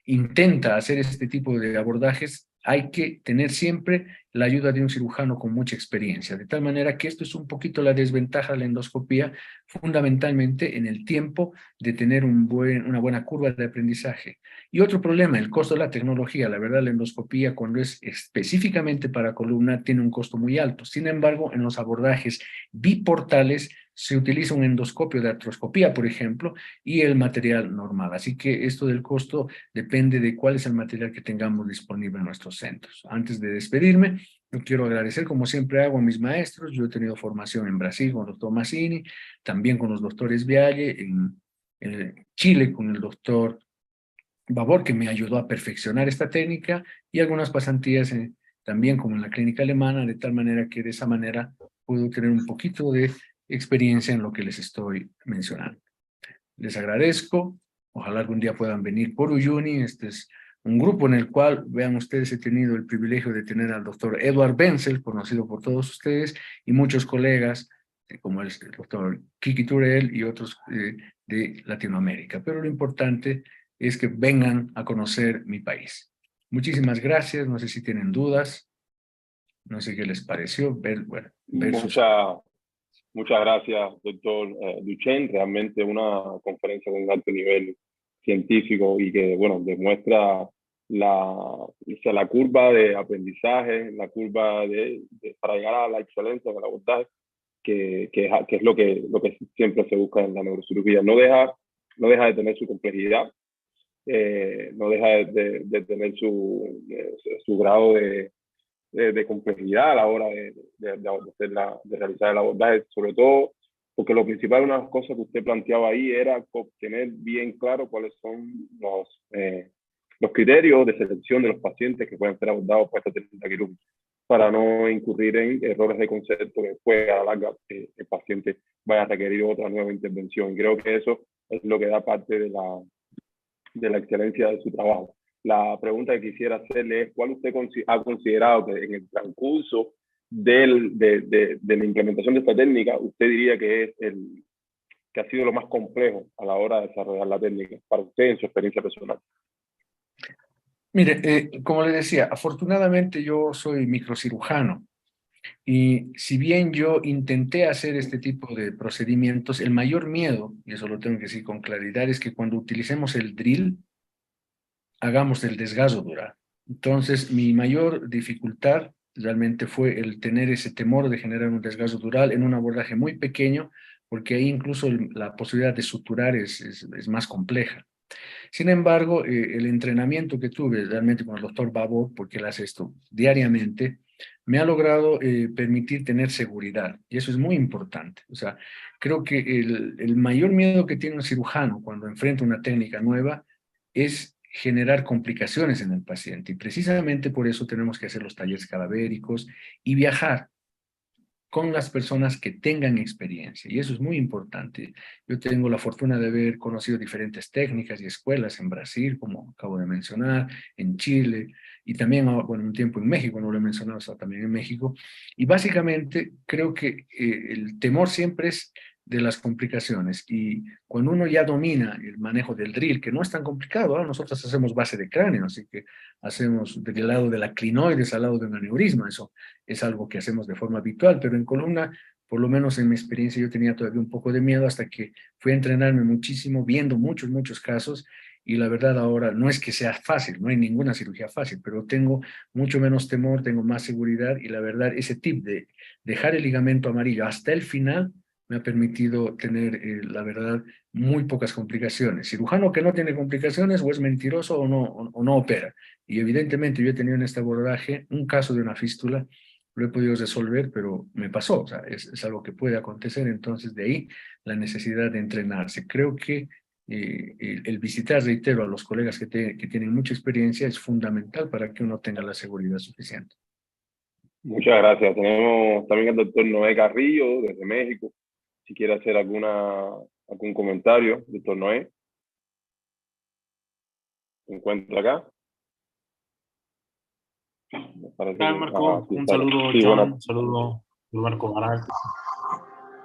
intenta hacer este tipo de abordajes, hay que tener siempre la ayuda de un cirujano con mucha experiencia, de tal manera que esto es un poquito la desventaja de la endoscopía, fundamentalmente en el tiempo de tener una buena curva de aprendizaje. Y otro problema, el costo de la tecnología. La verdad, la endoscopía, cuando es específicamente para columna, tiene un costo muy alto. Sin embargo, en los abordajes biportales se utiliza un endoscopio de artroscopía, por ejemplo, y el material normal. Así que esto del costo depende de cuál es el material que tengamos disponible en nuestros centros. Antes de despedirme, yo quiero agradecer, como siempre hago, a mis maestros. Yo he tenido formación en Brasil con el doctor Massini, también con los doctores Vialle, en Chile con el doctor Babor, que me ayudó a perfeccionar esta técnica, y algunas pasantías también como en la clínica alemana, de tal manera que de esa manera puedo tener un poquito de experiencia en lo que les estoy mencionando. Les agradezco, ojalá algún día puedan venir por Uyuni. Este es un grupo en el cual, vean ustedes, he tenido el privilegio de tener al doctor Edward Benzel, conocido por todos ustedes, y muchos colegas, como el doctor Kiki Turel y otros de Latinoamérica. Pero lo importante es que vengan a conocer mi país. Muchísimas gracias, no sé si tienen dudas, no sé qué les pareció ver sus...
Muchas gracias, doctor Duchenne. Realmente una conferencia con un alto nivel científico y que, bueno, demuestra la curva de aprendizaje, la curva para llegar a la excelencia en el abordaje, que es lo que siempre se busca en la neurocirugía. No deja de tener su complejidad, no deja de tener su grado de complejidad a la hora de realizar el abordaje, sobre todo porque lo principal, una de las cosas que usted planteaba ahí era tener bien claro cuáles son los criterios de selección de los pacientes que pueden ser abordados por esta técnica quirúrgica, para no incurrir en errores de concepto que después a la larga el paciente vaya a requerir otra nueva intervención. Y creo que eso es lo que da parte de la excelencia de su trabajo. La pregunta que quisiera hacerle es, ¿cuál usted ha considerado que en el transcurso de la implementación de esta técnica, usted diría que es que ha sido lo más complejo a la hora de desarrollar la técnica para usted en su experiencia personal?
Mire, como le decía, afortunadamente yo soy microcirujano, y si bien yo intenté hacer este tipo de procedimientos, el mayor miedo, y eso lo tengo que decir con claridad, es que cuando utilicemos el drill, hagamos el desgazo dural. Entonces, mi mayor dificultad realmente fue el tener ese temor de generar un desgazo dural en un abordaje muy pequeño, porque ahí incluso la posibilidad de suturar es más compleja. Sin embargo, el entrenamiento que tuve realmente con el doctor Babor, porque él hace esto diariamente, me ha logrado permitir tener seguridad, y eso es muy importante. O sea, creo que el mayor miedo que tiene un cirujano cuando enfrenta una técnica nueva es generar complicaciones en el paciente, y precisamente por eso tenemos que hacer los talleres cadavéricos y viajar con las personas que tengan experiencia, y eso es muy importante. Yo tengo la fortuna de haber conocido diferentes técnicas y escuelas en Brasil, como acabo de mencionar, en Chile, y también, bueno, un tiempo en México, no lo he mencionado, está también en México, y básicamente creo que el temor siempre es de las complicaciones, y cuando uno ya domina el manejo del drill, que no es tan complicado, ¿no? Nosotros hacemos base de cráneo, así que hacemos del lado de la clinoides al lado de un aneurisma, eso es algo que hacemos de forma habitual, pero en columna, por lo menos en mi experiencia, yo tenía todavía un poco de miedo hasta que fui a entrenarme muchísimo, viendo muchos casos, y la verdad ahora no es que sea fácil, no hay ninguna cirugía fácil, pero tengo mucho menos temor, tengo más seguridad, y la verdad ese tip de dejar el ligamento amarillo hasta el final me ha permitido tener, la verdad, muy pocas complicaciones. Cirujano que no tiene complicaciones o es mentiroso o no opera. Y evidentemente yo he tenido en este abordaje un caso de una fístula, lo he podido resolver, pero me pasó, o sea, es algo que puede acontecer. Entonces de ahí la necesidad de entrenarse. Creo que el visitar, reitero, a los colegas que tienen mucha experiencia es fundamental para que uno tenga la seguridad suficiente.
Muchas gracias. Tenemos también al doctor Noé Carrillo, desde México. Si quiere hacer algún comentario, doctor Noé. ¿Se encuentra acá?
Hola, Marco, un saludo,
sí,
John,
buenas.
un saludo, Marco Baral.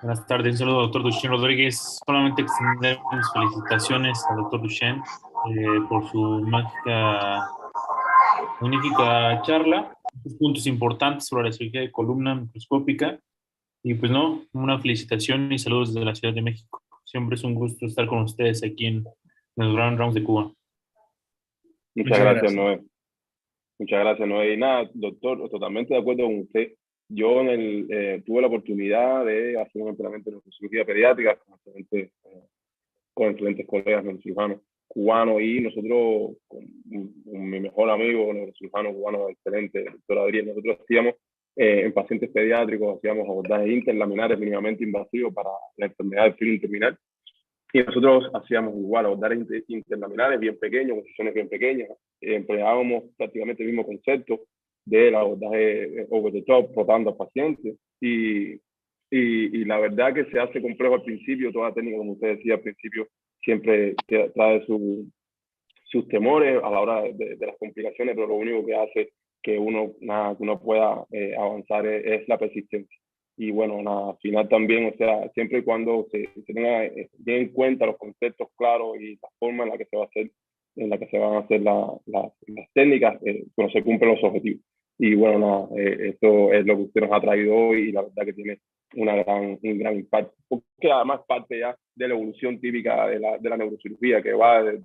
Buenas tardes, un saludo, doctor Duchenne Rodríguez. Solamente extender mis felicitaciones al doctor Duchenne por su magnífica charla, sus puntos importantes sobre la cirugía de columna microscópica. Y pues no, una felicitación y saludos desde la Ciudad de México. Siempre es un gusto estar con ustedes aquí en los Gran Rounds de Cuba.
Muchas gracias, Noé. Muchas gracias, Noé. Y nada, doctor, totalmente de acuerdo con usted. yo tuve la oportunidad de hacer un entrenamiento de neurocirugía pediátrica con excelentes colegas neurocirujanos cubanos, y nosotros, con mi mejor amigo neurocirujano cubano excelente, el doctor Adrián, nosotros hacíamos en pacientes pediátricos, hacíamos abordajes interlaminares mínimamente invasivos para la enfermedad del filo terminal. Y nosotros hacíamos igual, abordajes interlaminares bien pequeños, con sesiones bien pequeñas. Empleábamos prácticamente el mismo concepto del abordaje over the top, rotando al paciente. Y la verdad que se hace complejo al principio, toda técnica, como usted decía al principio, siempre trae sus temores a la hora de las complicaciones, pero lo único que hace que uno pueda avanzar es la persistencia. Y bueno, al final también, o sea, siempre y cuando se tenga bien en cuenta los conceptos claros y la forma en la que se va a hacer, en la que se van a hacer las técnicas, cuando se cumplen los objetivos. Y bueno, esto es lo que usted nos ha traído hoy, y la verdad que tiene un gran impacto, porque además parte ya de la evolución típica de la neurocirugía, que va de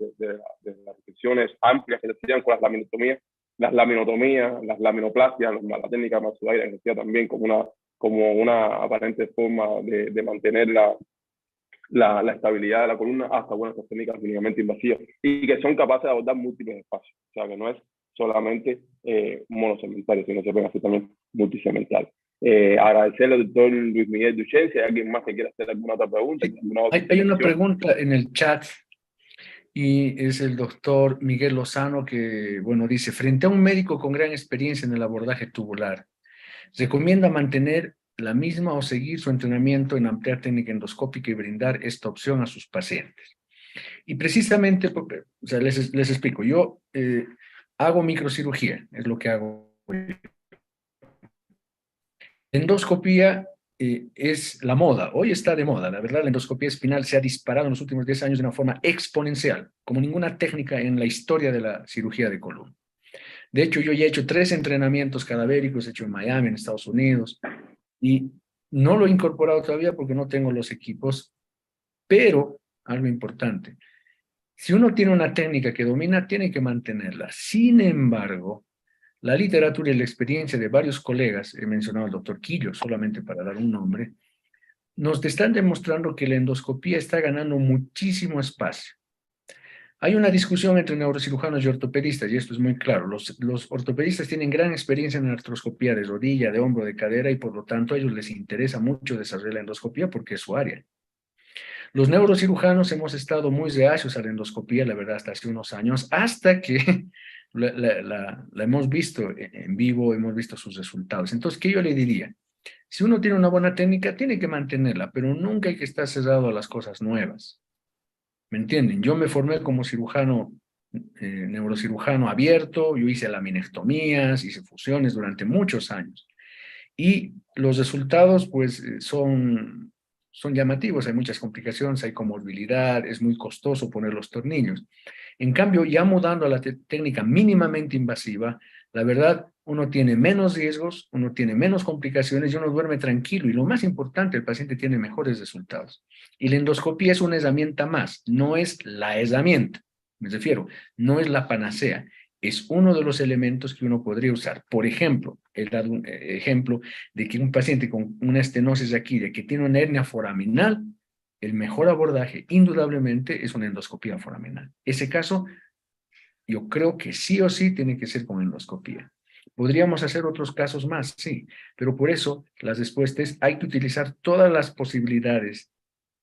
las restricciones amplias que se hacían con las laminotomías, las laminoplastias, la técnica maxularia, que decía también como una aparente forma de mantener la estabilidad de la columna, hasta estas técnicas mínimamente invasivas, y que son capaces de abordar múltiples espacios. O sea, que no es solamente monosegmentario, sino que se pueden hacer también multisegmentales. Agradecerle al doctor Luis Miguel Duchen, si hay alguien más que quiera hacer alguna otra pregunta.
Hay una pregunta en el chat, y es el doctor Miguel Lozano, que, bueno, dice: frente a un médico con gran experiencia en el abordaje tubular, ¿recomienda mantener la misma o seguir su entrenamiento en ampliar técnica endoscópica y brindar esta opción a sus pacientes? Y precisamente, porque, o sea, les explico, yo hago microcirugía, es lo que hago. Endoscopía es la moda, hoy está de moda, la verdad. La endoscopía espinal se ha disparado en los últimos 10 años de una forma exponencial, como ninguna técnica en la historia de la cirugía de columna. De hecho, yo ya he hecho 3 entrenamientos cadavéricos, he hecho en Miami, en Estados Unidos, y no lo he incorporado todavía porque no tengo los equipos, pero algo importante, si uno tiene una técnica que domina, tiene que mantenerla. Sin embargo, la literatura y la experiencia de varios colegas, he mencionado al doctor Quillo, solamente para dar un nombre, nos están demostrando que la endoscopía está ganando muchísimo espacio. Hay una discusión entre neurocirujanos y ortopedistas, y esto es muy claro. Los ortopedistas tienen gran experiencia en la artroscopía de rodilla, de hombro, de cadera, y por lo tanto a ellos les interesa mucho desarrollar la endoscopía porque es su área. Los neurocirujanos hemos estado muy reacios a la endoscopía, la verdad, hasta hace unos años, hasta que la hemos visto en vivo, hemos visto sus resultados. Entonces, ¿qué yo le diría? Si uno tiene una buena técnica, tiene que mantenerla, pero nunca hay que estar cerrado a las cosas nuevas. ¿Me entienden? Yo me formé como cirujano, neurocirujano abierto, yo hice laminectomías, hice fusiones durante muchos años. Y los resultados, pues, son llamativos. Hay muchas complicaciones, hay comorbilidad, es muy costoso poner los tornillos. En cambio, ya mudando a la técnica mínimamente invasiva, la verdad, uno tiene menos riesgos, uno tiene menos complicaciones y uno duerme tranquilo. Y lo más importante, el paciente tiene mejores resultados. Y la endoscopía es una herramienta más, no es la herramienta. Me refiero, no es la panacea. Es uno de los elementos que uno podría usar. Por ejemplo, he dado un ejemplo de que un paciente con una estenosis aquí, de que tiene una hernia foraminal, el mejor abordaje, indudablemente, es una endoscopía foraminal. Ese caso, yo creo que sí o sí tiene que ser con endoscopía. Podríamos hacer otros casos más, sí, pero por eso la respuesta es: hay que utilizar todas las posibilidades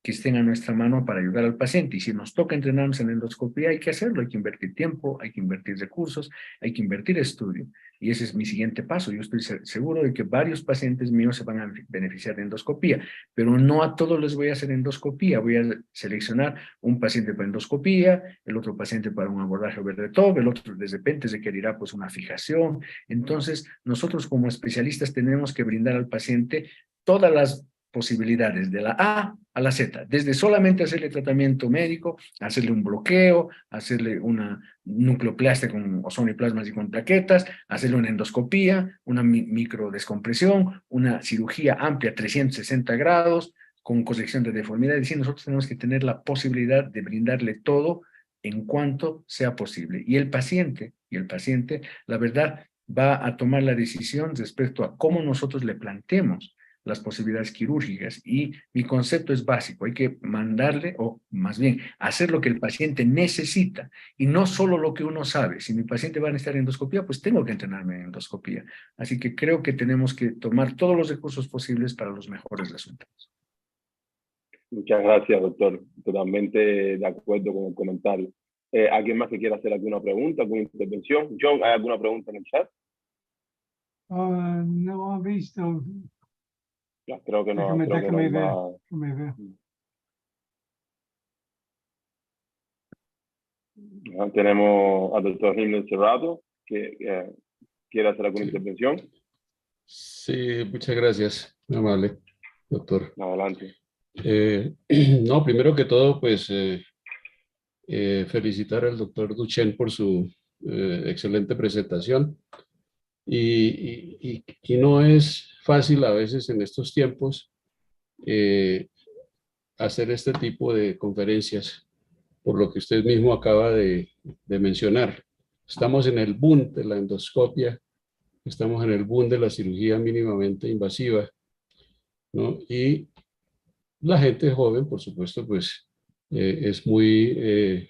que estén a nuestra mano para ayudar al paciente. Y si nos toca entrenarnos en endoscopía, hay que hacerlo, hay que invertir tiempo, hay que invertir recursos, hay que invertir estudio. Y ese es mi siguiente paso. Yo estoy seguro de que varios pacientes míos se van a beneficiar de endoscopía, pero no a todos les voy a hacer endoscopía. Voy a seleccionar un paciente para endoscopía, el otro paciente para un abordaje over the top, el otro de repente requerirá pues una fijación. Entonces, nosotros como especialistas tenemos que brindar al paciente todas las posibilidades, de la A a la Z, desde solamente hacerle tratamiento médico, hacerle un bloqueo, hacerle una nucleoplastia con ozono y plasmas y con plaquetas, hacerle una endoscopía, una microdescompresión, una cirugía amplia 360 grados, con corrección de deformidad. Es decir, nosotros tenemos que tener la posibilidad de brindarle todo en cuanto sea posible. Y el paciente, la verdad, va a tomar la decisión respecto a cómo nosotros le planteemos las posibilidades quirúrgicas, y mi concepto es básico: hay que mandarle, o más bien hacer lo que el paciente necesita y no solo lo que uno sabe. Si mi paciente va a necesitar endoscopía, pues tengo que entrenarme en endoscopía. Así que creo que tenemos que tomar todos los recursos posibles para los mejores resultados.
Muchas gracias, doctor. Totalmente de acuerdo con el comentario. ¿Alguien más que quiera hacer alguna pregunta, alguna intervención? John, ¿hay alguna pregunta en el chat?
No he visto.
Ya, creo que no,
Déjame,
creo que no hay
déjame ver,
más.
déjame ver.
Tenemos al doctor Gimnel Cerrado, que quiere hacer alguna
Sí.
intervención.
Sí, muchas gracias, muy amable, doctor.
Adelante.
No, primero que todo, pues felicitar al doctor Duchenne por su excelente presentación. Y no es fácil a veces en estos tiempos hacer este tipo de conferencias, por lo que usted mismo acaba de mencionar. Estamos en el boom de la endoscopia, estamos en el boom de la cirugía mínimamente invasiva, ¿no? Y la gente joven, por supuesto, pues es muy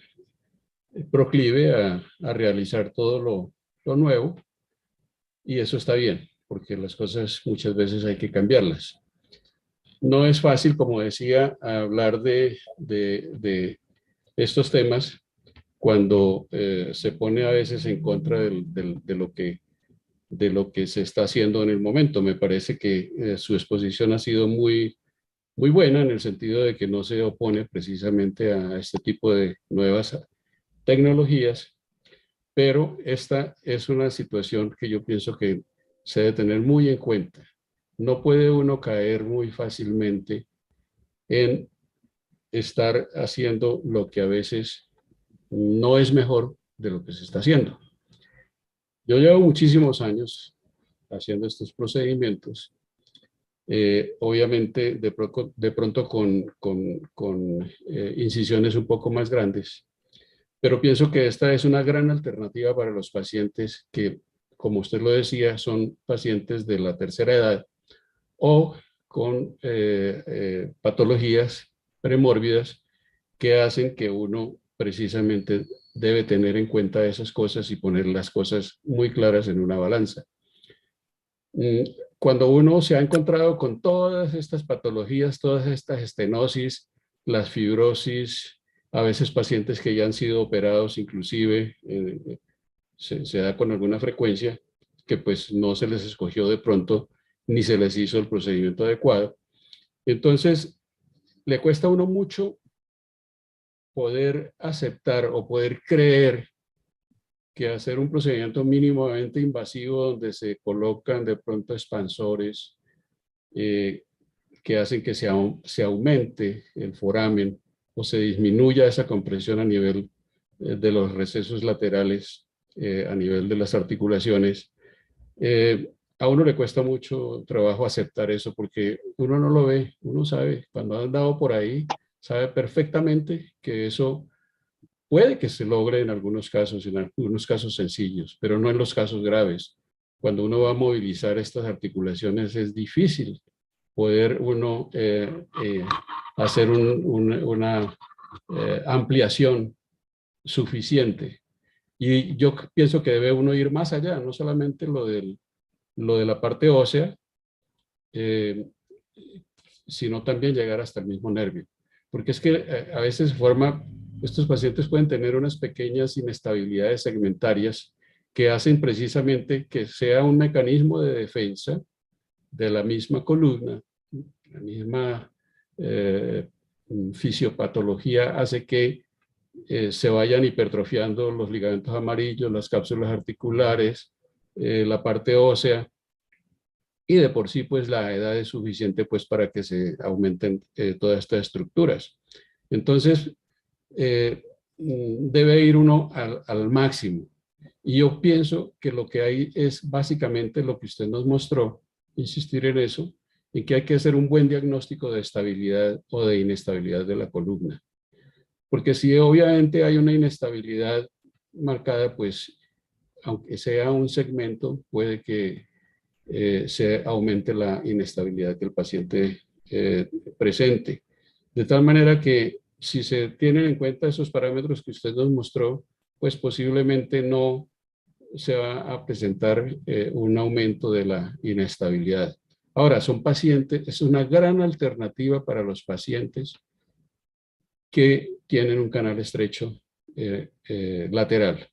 proclive a realizar todo lo nuevo, y eso está bien, porque las cosas muchas veces hay que cambiarlas. No es fácil, como decía, hablar de estos temas cuando se pone a veces en contra de lo que se está haciendo en el momento. Me parece que su exposición ha sido muy buena, en el sentido de que no se opone precisamente a este tipo de nuevas tecnologías, pero esta es una situación que yo pienso que se debe tener muy en cuenta. No puede uno caer muy fácilmente en estar haciendo lo que a veces no es mejor de lo que se está haciendo. Yo llevo muchísimos años haciendo estos procedimientos, obviamente de pronto con incisiones un poco más grandes, pero pienso que esta es una gran alternativa para los pacientes que, como usted lo decía, son pacientes de la tercera edad o con patologías premórbidas que hacen que uno precisamente debe tener en cuenta esas cosas y poner las cosas muy claras en una balanza. Cuando uno se ha encontrado con todas estas patologías, todas estas estenosis, las fibrosis, a veces pacientes que ya han sido operados inclusive, se da con alguna frecuencia, que pues no se les escogió de pronto ni se les hizo el procedimiento adecuado. Entonces, le cuesta a uno mucho poder aceptar o poder creer que hacer un procedimiento mínimamente invasivo donde se colocan de pronto expansores que hacen que se aumente el foramen o se disminuya esa compresión a nivel de los recesos laterales, a nivel de las articulaciones. A uno le cuesta mucho trabajo aceptar eso porque uno no lo ve, uno sabe, cuando ha andado por ahí, sabe perfectamente que eso puede que se logre en algunos casos sencillos, pero no en los casos graves. Cuando uno va a movilizar estas articulaciones es difícil poder uno hacer una ampliación suficiente. Y yo pienso que debe uno ir más allá, no solamente lo de la parte ósea, sino también llegar hasta el mismo nervio. Porque es que a veces estos pacientes pueden tener unas pequeñas inestabilidades segmentarias que hacen precisamente que sea un mecanismo de defensa de la misma columna, la misma fisiopatología hace que se vayan hipertrofiando los ligamentos amarillos, las cápsulas articulares, la parte ósea, y de por sí pues la edad es suficiente pues para que se aumenten todas estas estructuras. Entonces debe ir uno al máximo, y yo pienso que lo que hay es básicamente lo que usted nos mostró, insistir en eso, en que hay que hacer un buen diagnóstico de estabilidad o de inestabilidad de la columna. Porque si obviamente hay una inestabilidad marcada, pues aunque sea un segmento, puede que se aumente la inestabilidad que el paciente presente. De tal manera que si se tienen en cuenta esos parámetros que usted nos mostró, pues posiblemente no se va a presentar un aumento de la inestabilidad. Ahora, son pacientes, es una gran alternativa para los pacientes que tienen un canal estrecho lateral.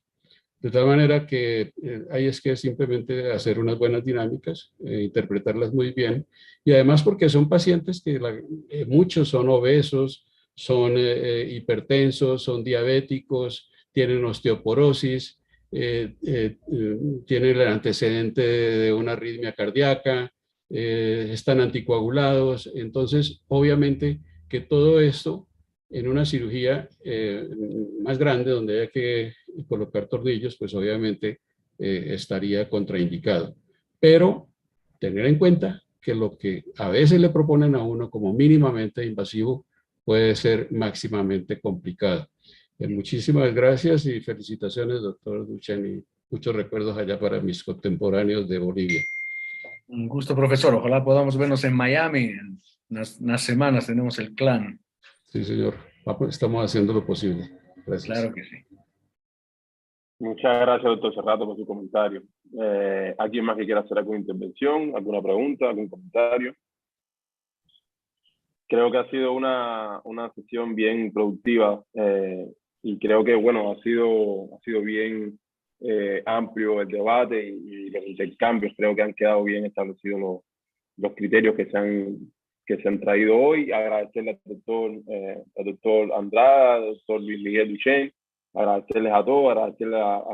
De tal manera que ahí es que simplemente hacer unas buenas dinámicas, interpretarlas muy bien, y además porque son pacientes que muchos son obesos, son hipertensos, son diabéticos, tienen osteoporosis, tienen el antecedente de una arritmia cardíaca, están anticoagulados. Entonces, obviamente que todo esto en una cirugía más grande donde haya que colocar tornillos, pues obviamente estaría contraindicado. Pero tener en cuenta que lo que a veces le proponen a uno como mínimamente invasivo puede ser máximamente complicado. Muchísimas gracias y felicitaciones, doctor Duchen, y muchos recuerdos allá para mis contemporáneos de Bolivia.
Un gusto, profesor. Ojalá podamos vernos en Miami. En unas semanas tenemos el clan.
Sí, señor. Estamos haciendo lo posible. Gracias.
Claro que sí.
Muchas gracias, doctor Serrato, por su comentario. ¿Alguien más que quiera hacer alguna intervención, alguna pregunta, algún comentario? Creo que ha sido una sesión bien productiva y creo que, bueno, ha sido bien amplio el debate y los intercambios. Creo que han quedado bien establecidos los criterios que se han traído hoy. Agradecerle al doctor Andrada, al doctor Luis Miguel Duchen, agradecerles a todos, agradecerle a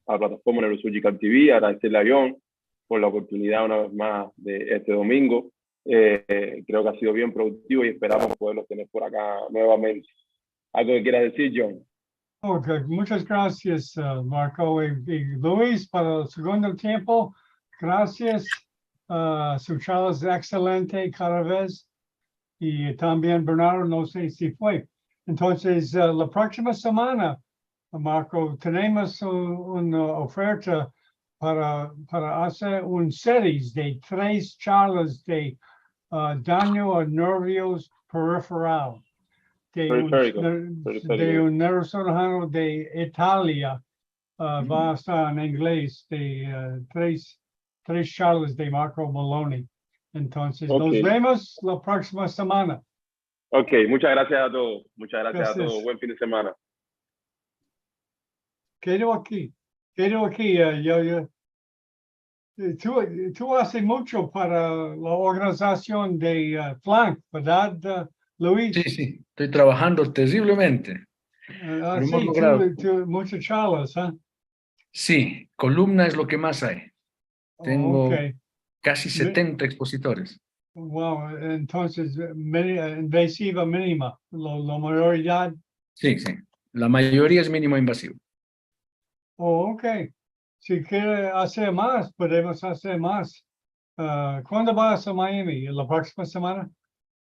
la plataforma Neurosurgical TV, agradecerle a John por la oportunidad una vez más de este domingo. Creo que ha sido bien productivo y esperamos poderlos tener por acá nuevamente. ¿Algo que quieras decir, John?
Ok, muchas gracias, Marco. Y Luis, para el segundo tiempo, gracias. Su charla es excelente cada vez. Y también Bernardo, no sé si fue. Entonces, la próxima semana, Marco, tenemos una oferta para hacer un series de 3 charlas de daño a nervios peripheral. De un neurocirujano de Italia, va a estar en inglés, de 3 charlas de Marco Maloney. Entonces, nos vemos la próxima semana.
Ok, muchas gracias a todos. Muchas gracias a todos. Buen fin de semana.
Quedo aquí. Tú haces mucho para la organización de Flank, ¿verdad, Luis?
Sí, sí, estoy trabajando terriblemente. Pero hemos
Sí,
logrado.
muchas charlas, ¿eh?
Sí, columna es lo que más hay. Tengo
Okay.
casi 70 expositores.
Wow, entonces, invasiva mínima, la mayoría.
Sí, sí. La mayoría es mínimo invasivo.
Ok. Si quiere hacer más, podemos hacer más. ¿Cuándo vas a Miami? ¿La próxima semana?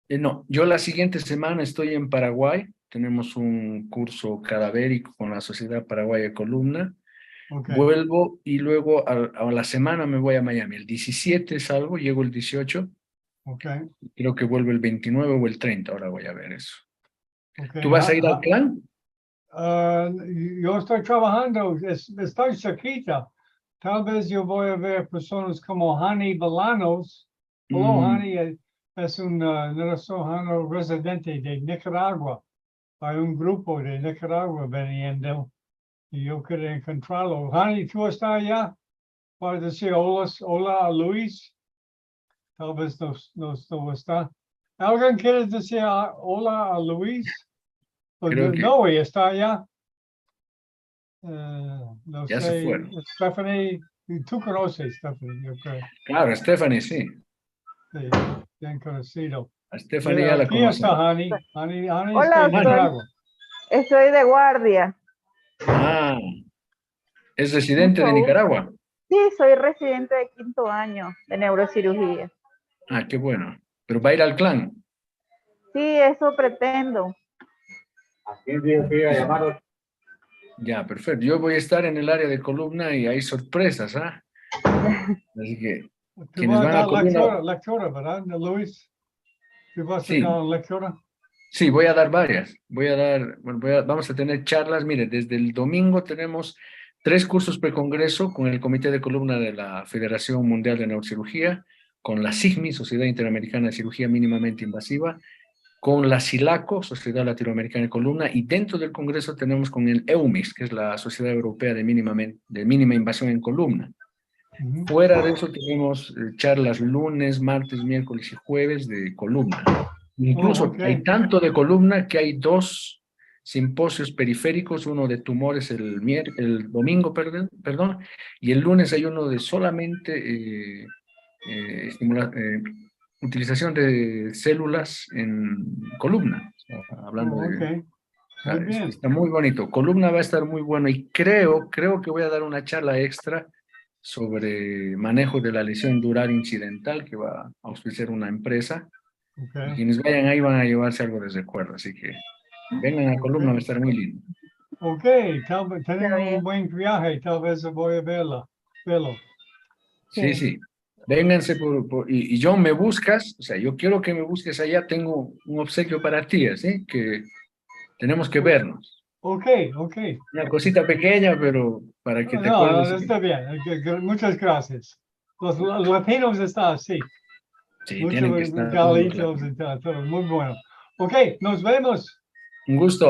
No, yo la siguiente semana estoy en Paraguay. Tenemos un curso cadavérico con la Sociedad Paraguaya de Columna.
Okay.
Vuelvo y luego a la semana me voy a Miami. El 17 salgo, llego el 18.
Okay.
Creo que vuelvo el 29 o el 30. Ahora voy a ver eso.
Okay.
¿Tú vas a ir al clan?
Yo estoy trabajando, estoy cerquita. Tal vez yo voy a ver personas como Hani Bolanos. Hello, Hani, es un neurocirujano residente de Nicaragua. Hay un grupo de Nicaragua veniendo y yo quería encontrarlo. Hani, ¿tú estás allá para decir hola a Luis? Tal vez no está. ¿Alguien quiere decir hola a Luis?
Creo que
No, está allá. No
ya se
sé,
fueron.
Stephanie, tú conoces Stephanie, yo creo.
Claro, Stephanie, sí.
Sí, bien conocido.
A Stephanie ya la
Aquí está
conocen.
Hani. Hani
Hola,
está en Nicaragua.
estoy de guardia.
Ah, ¿es residente
Mucho
de
gusto.
Nicaragua?
Sí, soy residente de 5º año de neurocirugía.
Ah, qué bueno. ¿Pero va a ir al clan?
Sí, eso pretendo.
Ya, perfecto. Yo voy a estar en el área de columna y hay sorpresas, ¿ah? Así que
Tú
quienes
vas a
van a
dar
columna,
lectura, ¿verdad, Luis? Tú vas a
sí,
dar lectura.
sí, voy a dar varias. Voy a dar, bueno, vamos a tener charlas. Mire, desde el domingo tenemos 3 cursos precongreso con el Comité de Columna de la Federación Mundial de Neurocirugía, con la SIGMI, Sociedad Interamericana de Cirugía Mínimamente Invasiva, con la SILACO, Sociedad Latinoamericana de Columna, y dentro del Congreso tenemos con el EUMIS, que es la Sociedad Europea de Mínima Invasión en Columna.
Ujú.
Fuera de eso tenemos charlas lunes, martes, miércoles y jueves de columna. Incluso
ok.
hay tanto de columna que hay 2 simposios periféricos, uno de tumores el domingo, perdón, y el lunes hay uno de solamente utilización de células en columna. O sea, hablando
Ok.
de... o sea,
Muy bien.
está muy bonito. Columna va a estar muy bueno y creo que voy a dar una charla extra sobre manejo de la lesión dural incidental que va a auspiciar una empresa. Y
Ok.
quienes vayan ahí van a llevarse algo de recuerdo. Así que vengan a columna, va a estar muy lindo.
Ok. Tenemos un
bien.
buen viaje. Tal vez voy a verlo.
Sí, sí. Vénganse y John, me buscas, o sea, yo quiero que me busques allá, tengo un obsequio para ti, ¿sí? Que tenemos que vernos.
Ok.
Una cosita pequeña, pero para que te
No,
acuerdes.
está bien. Muchas gracias. Los latinos están así.
Sí,
Muchos
tienen que estar todos los
galitos
latinos.
y todo. Muy bueno. Ok. Nos vemos.
Un gusto.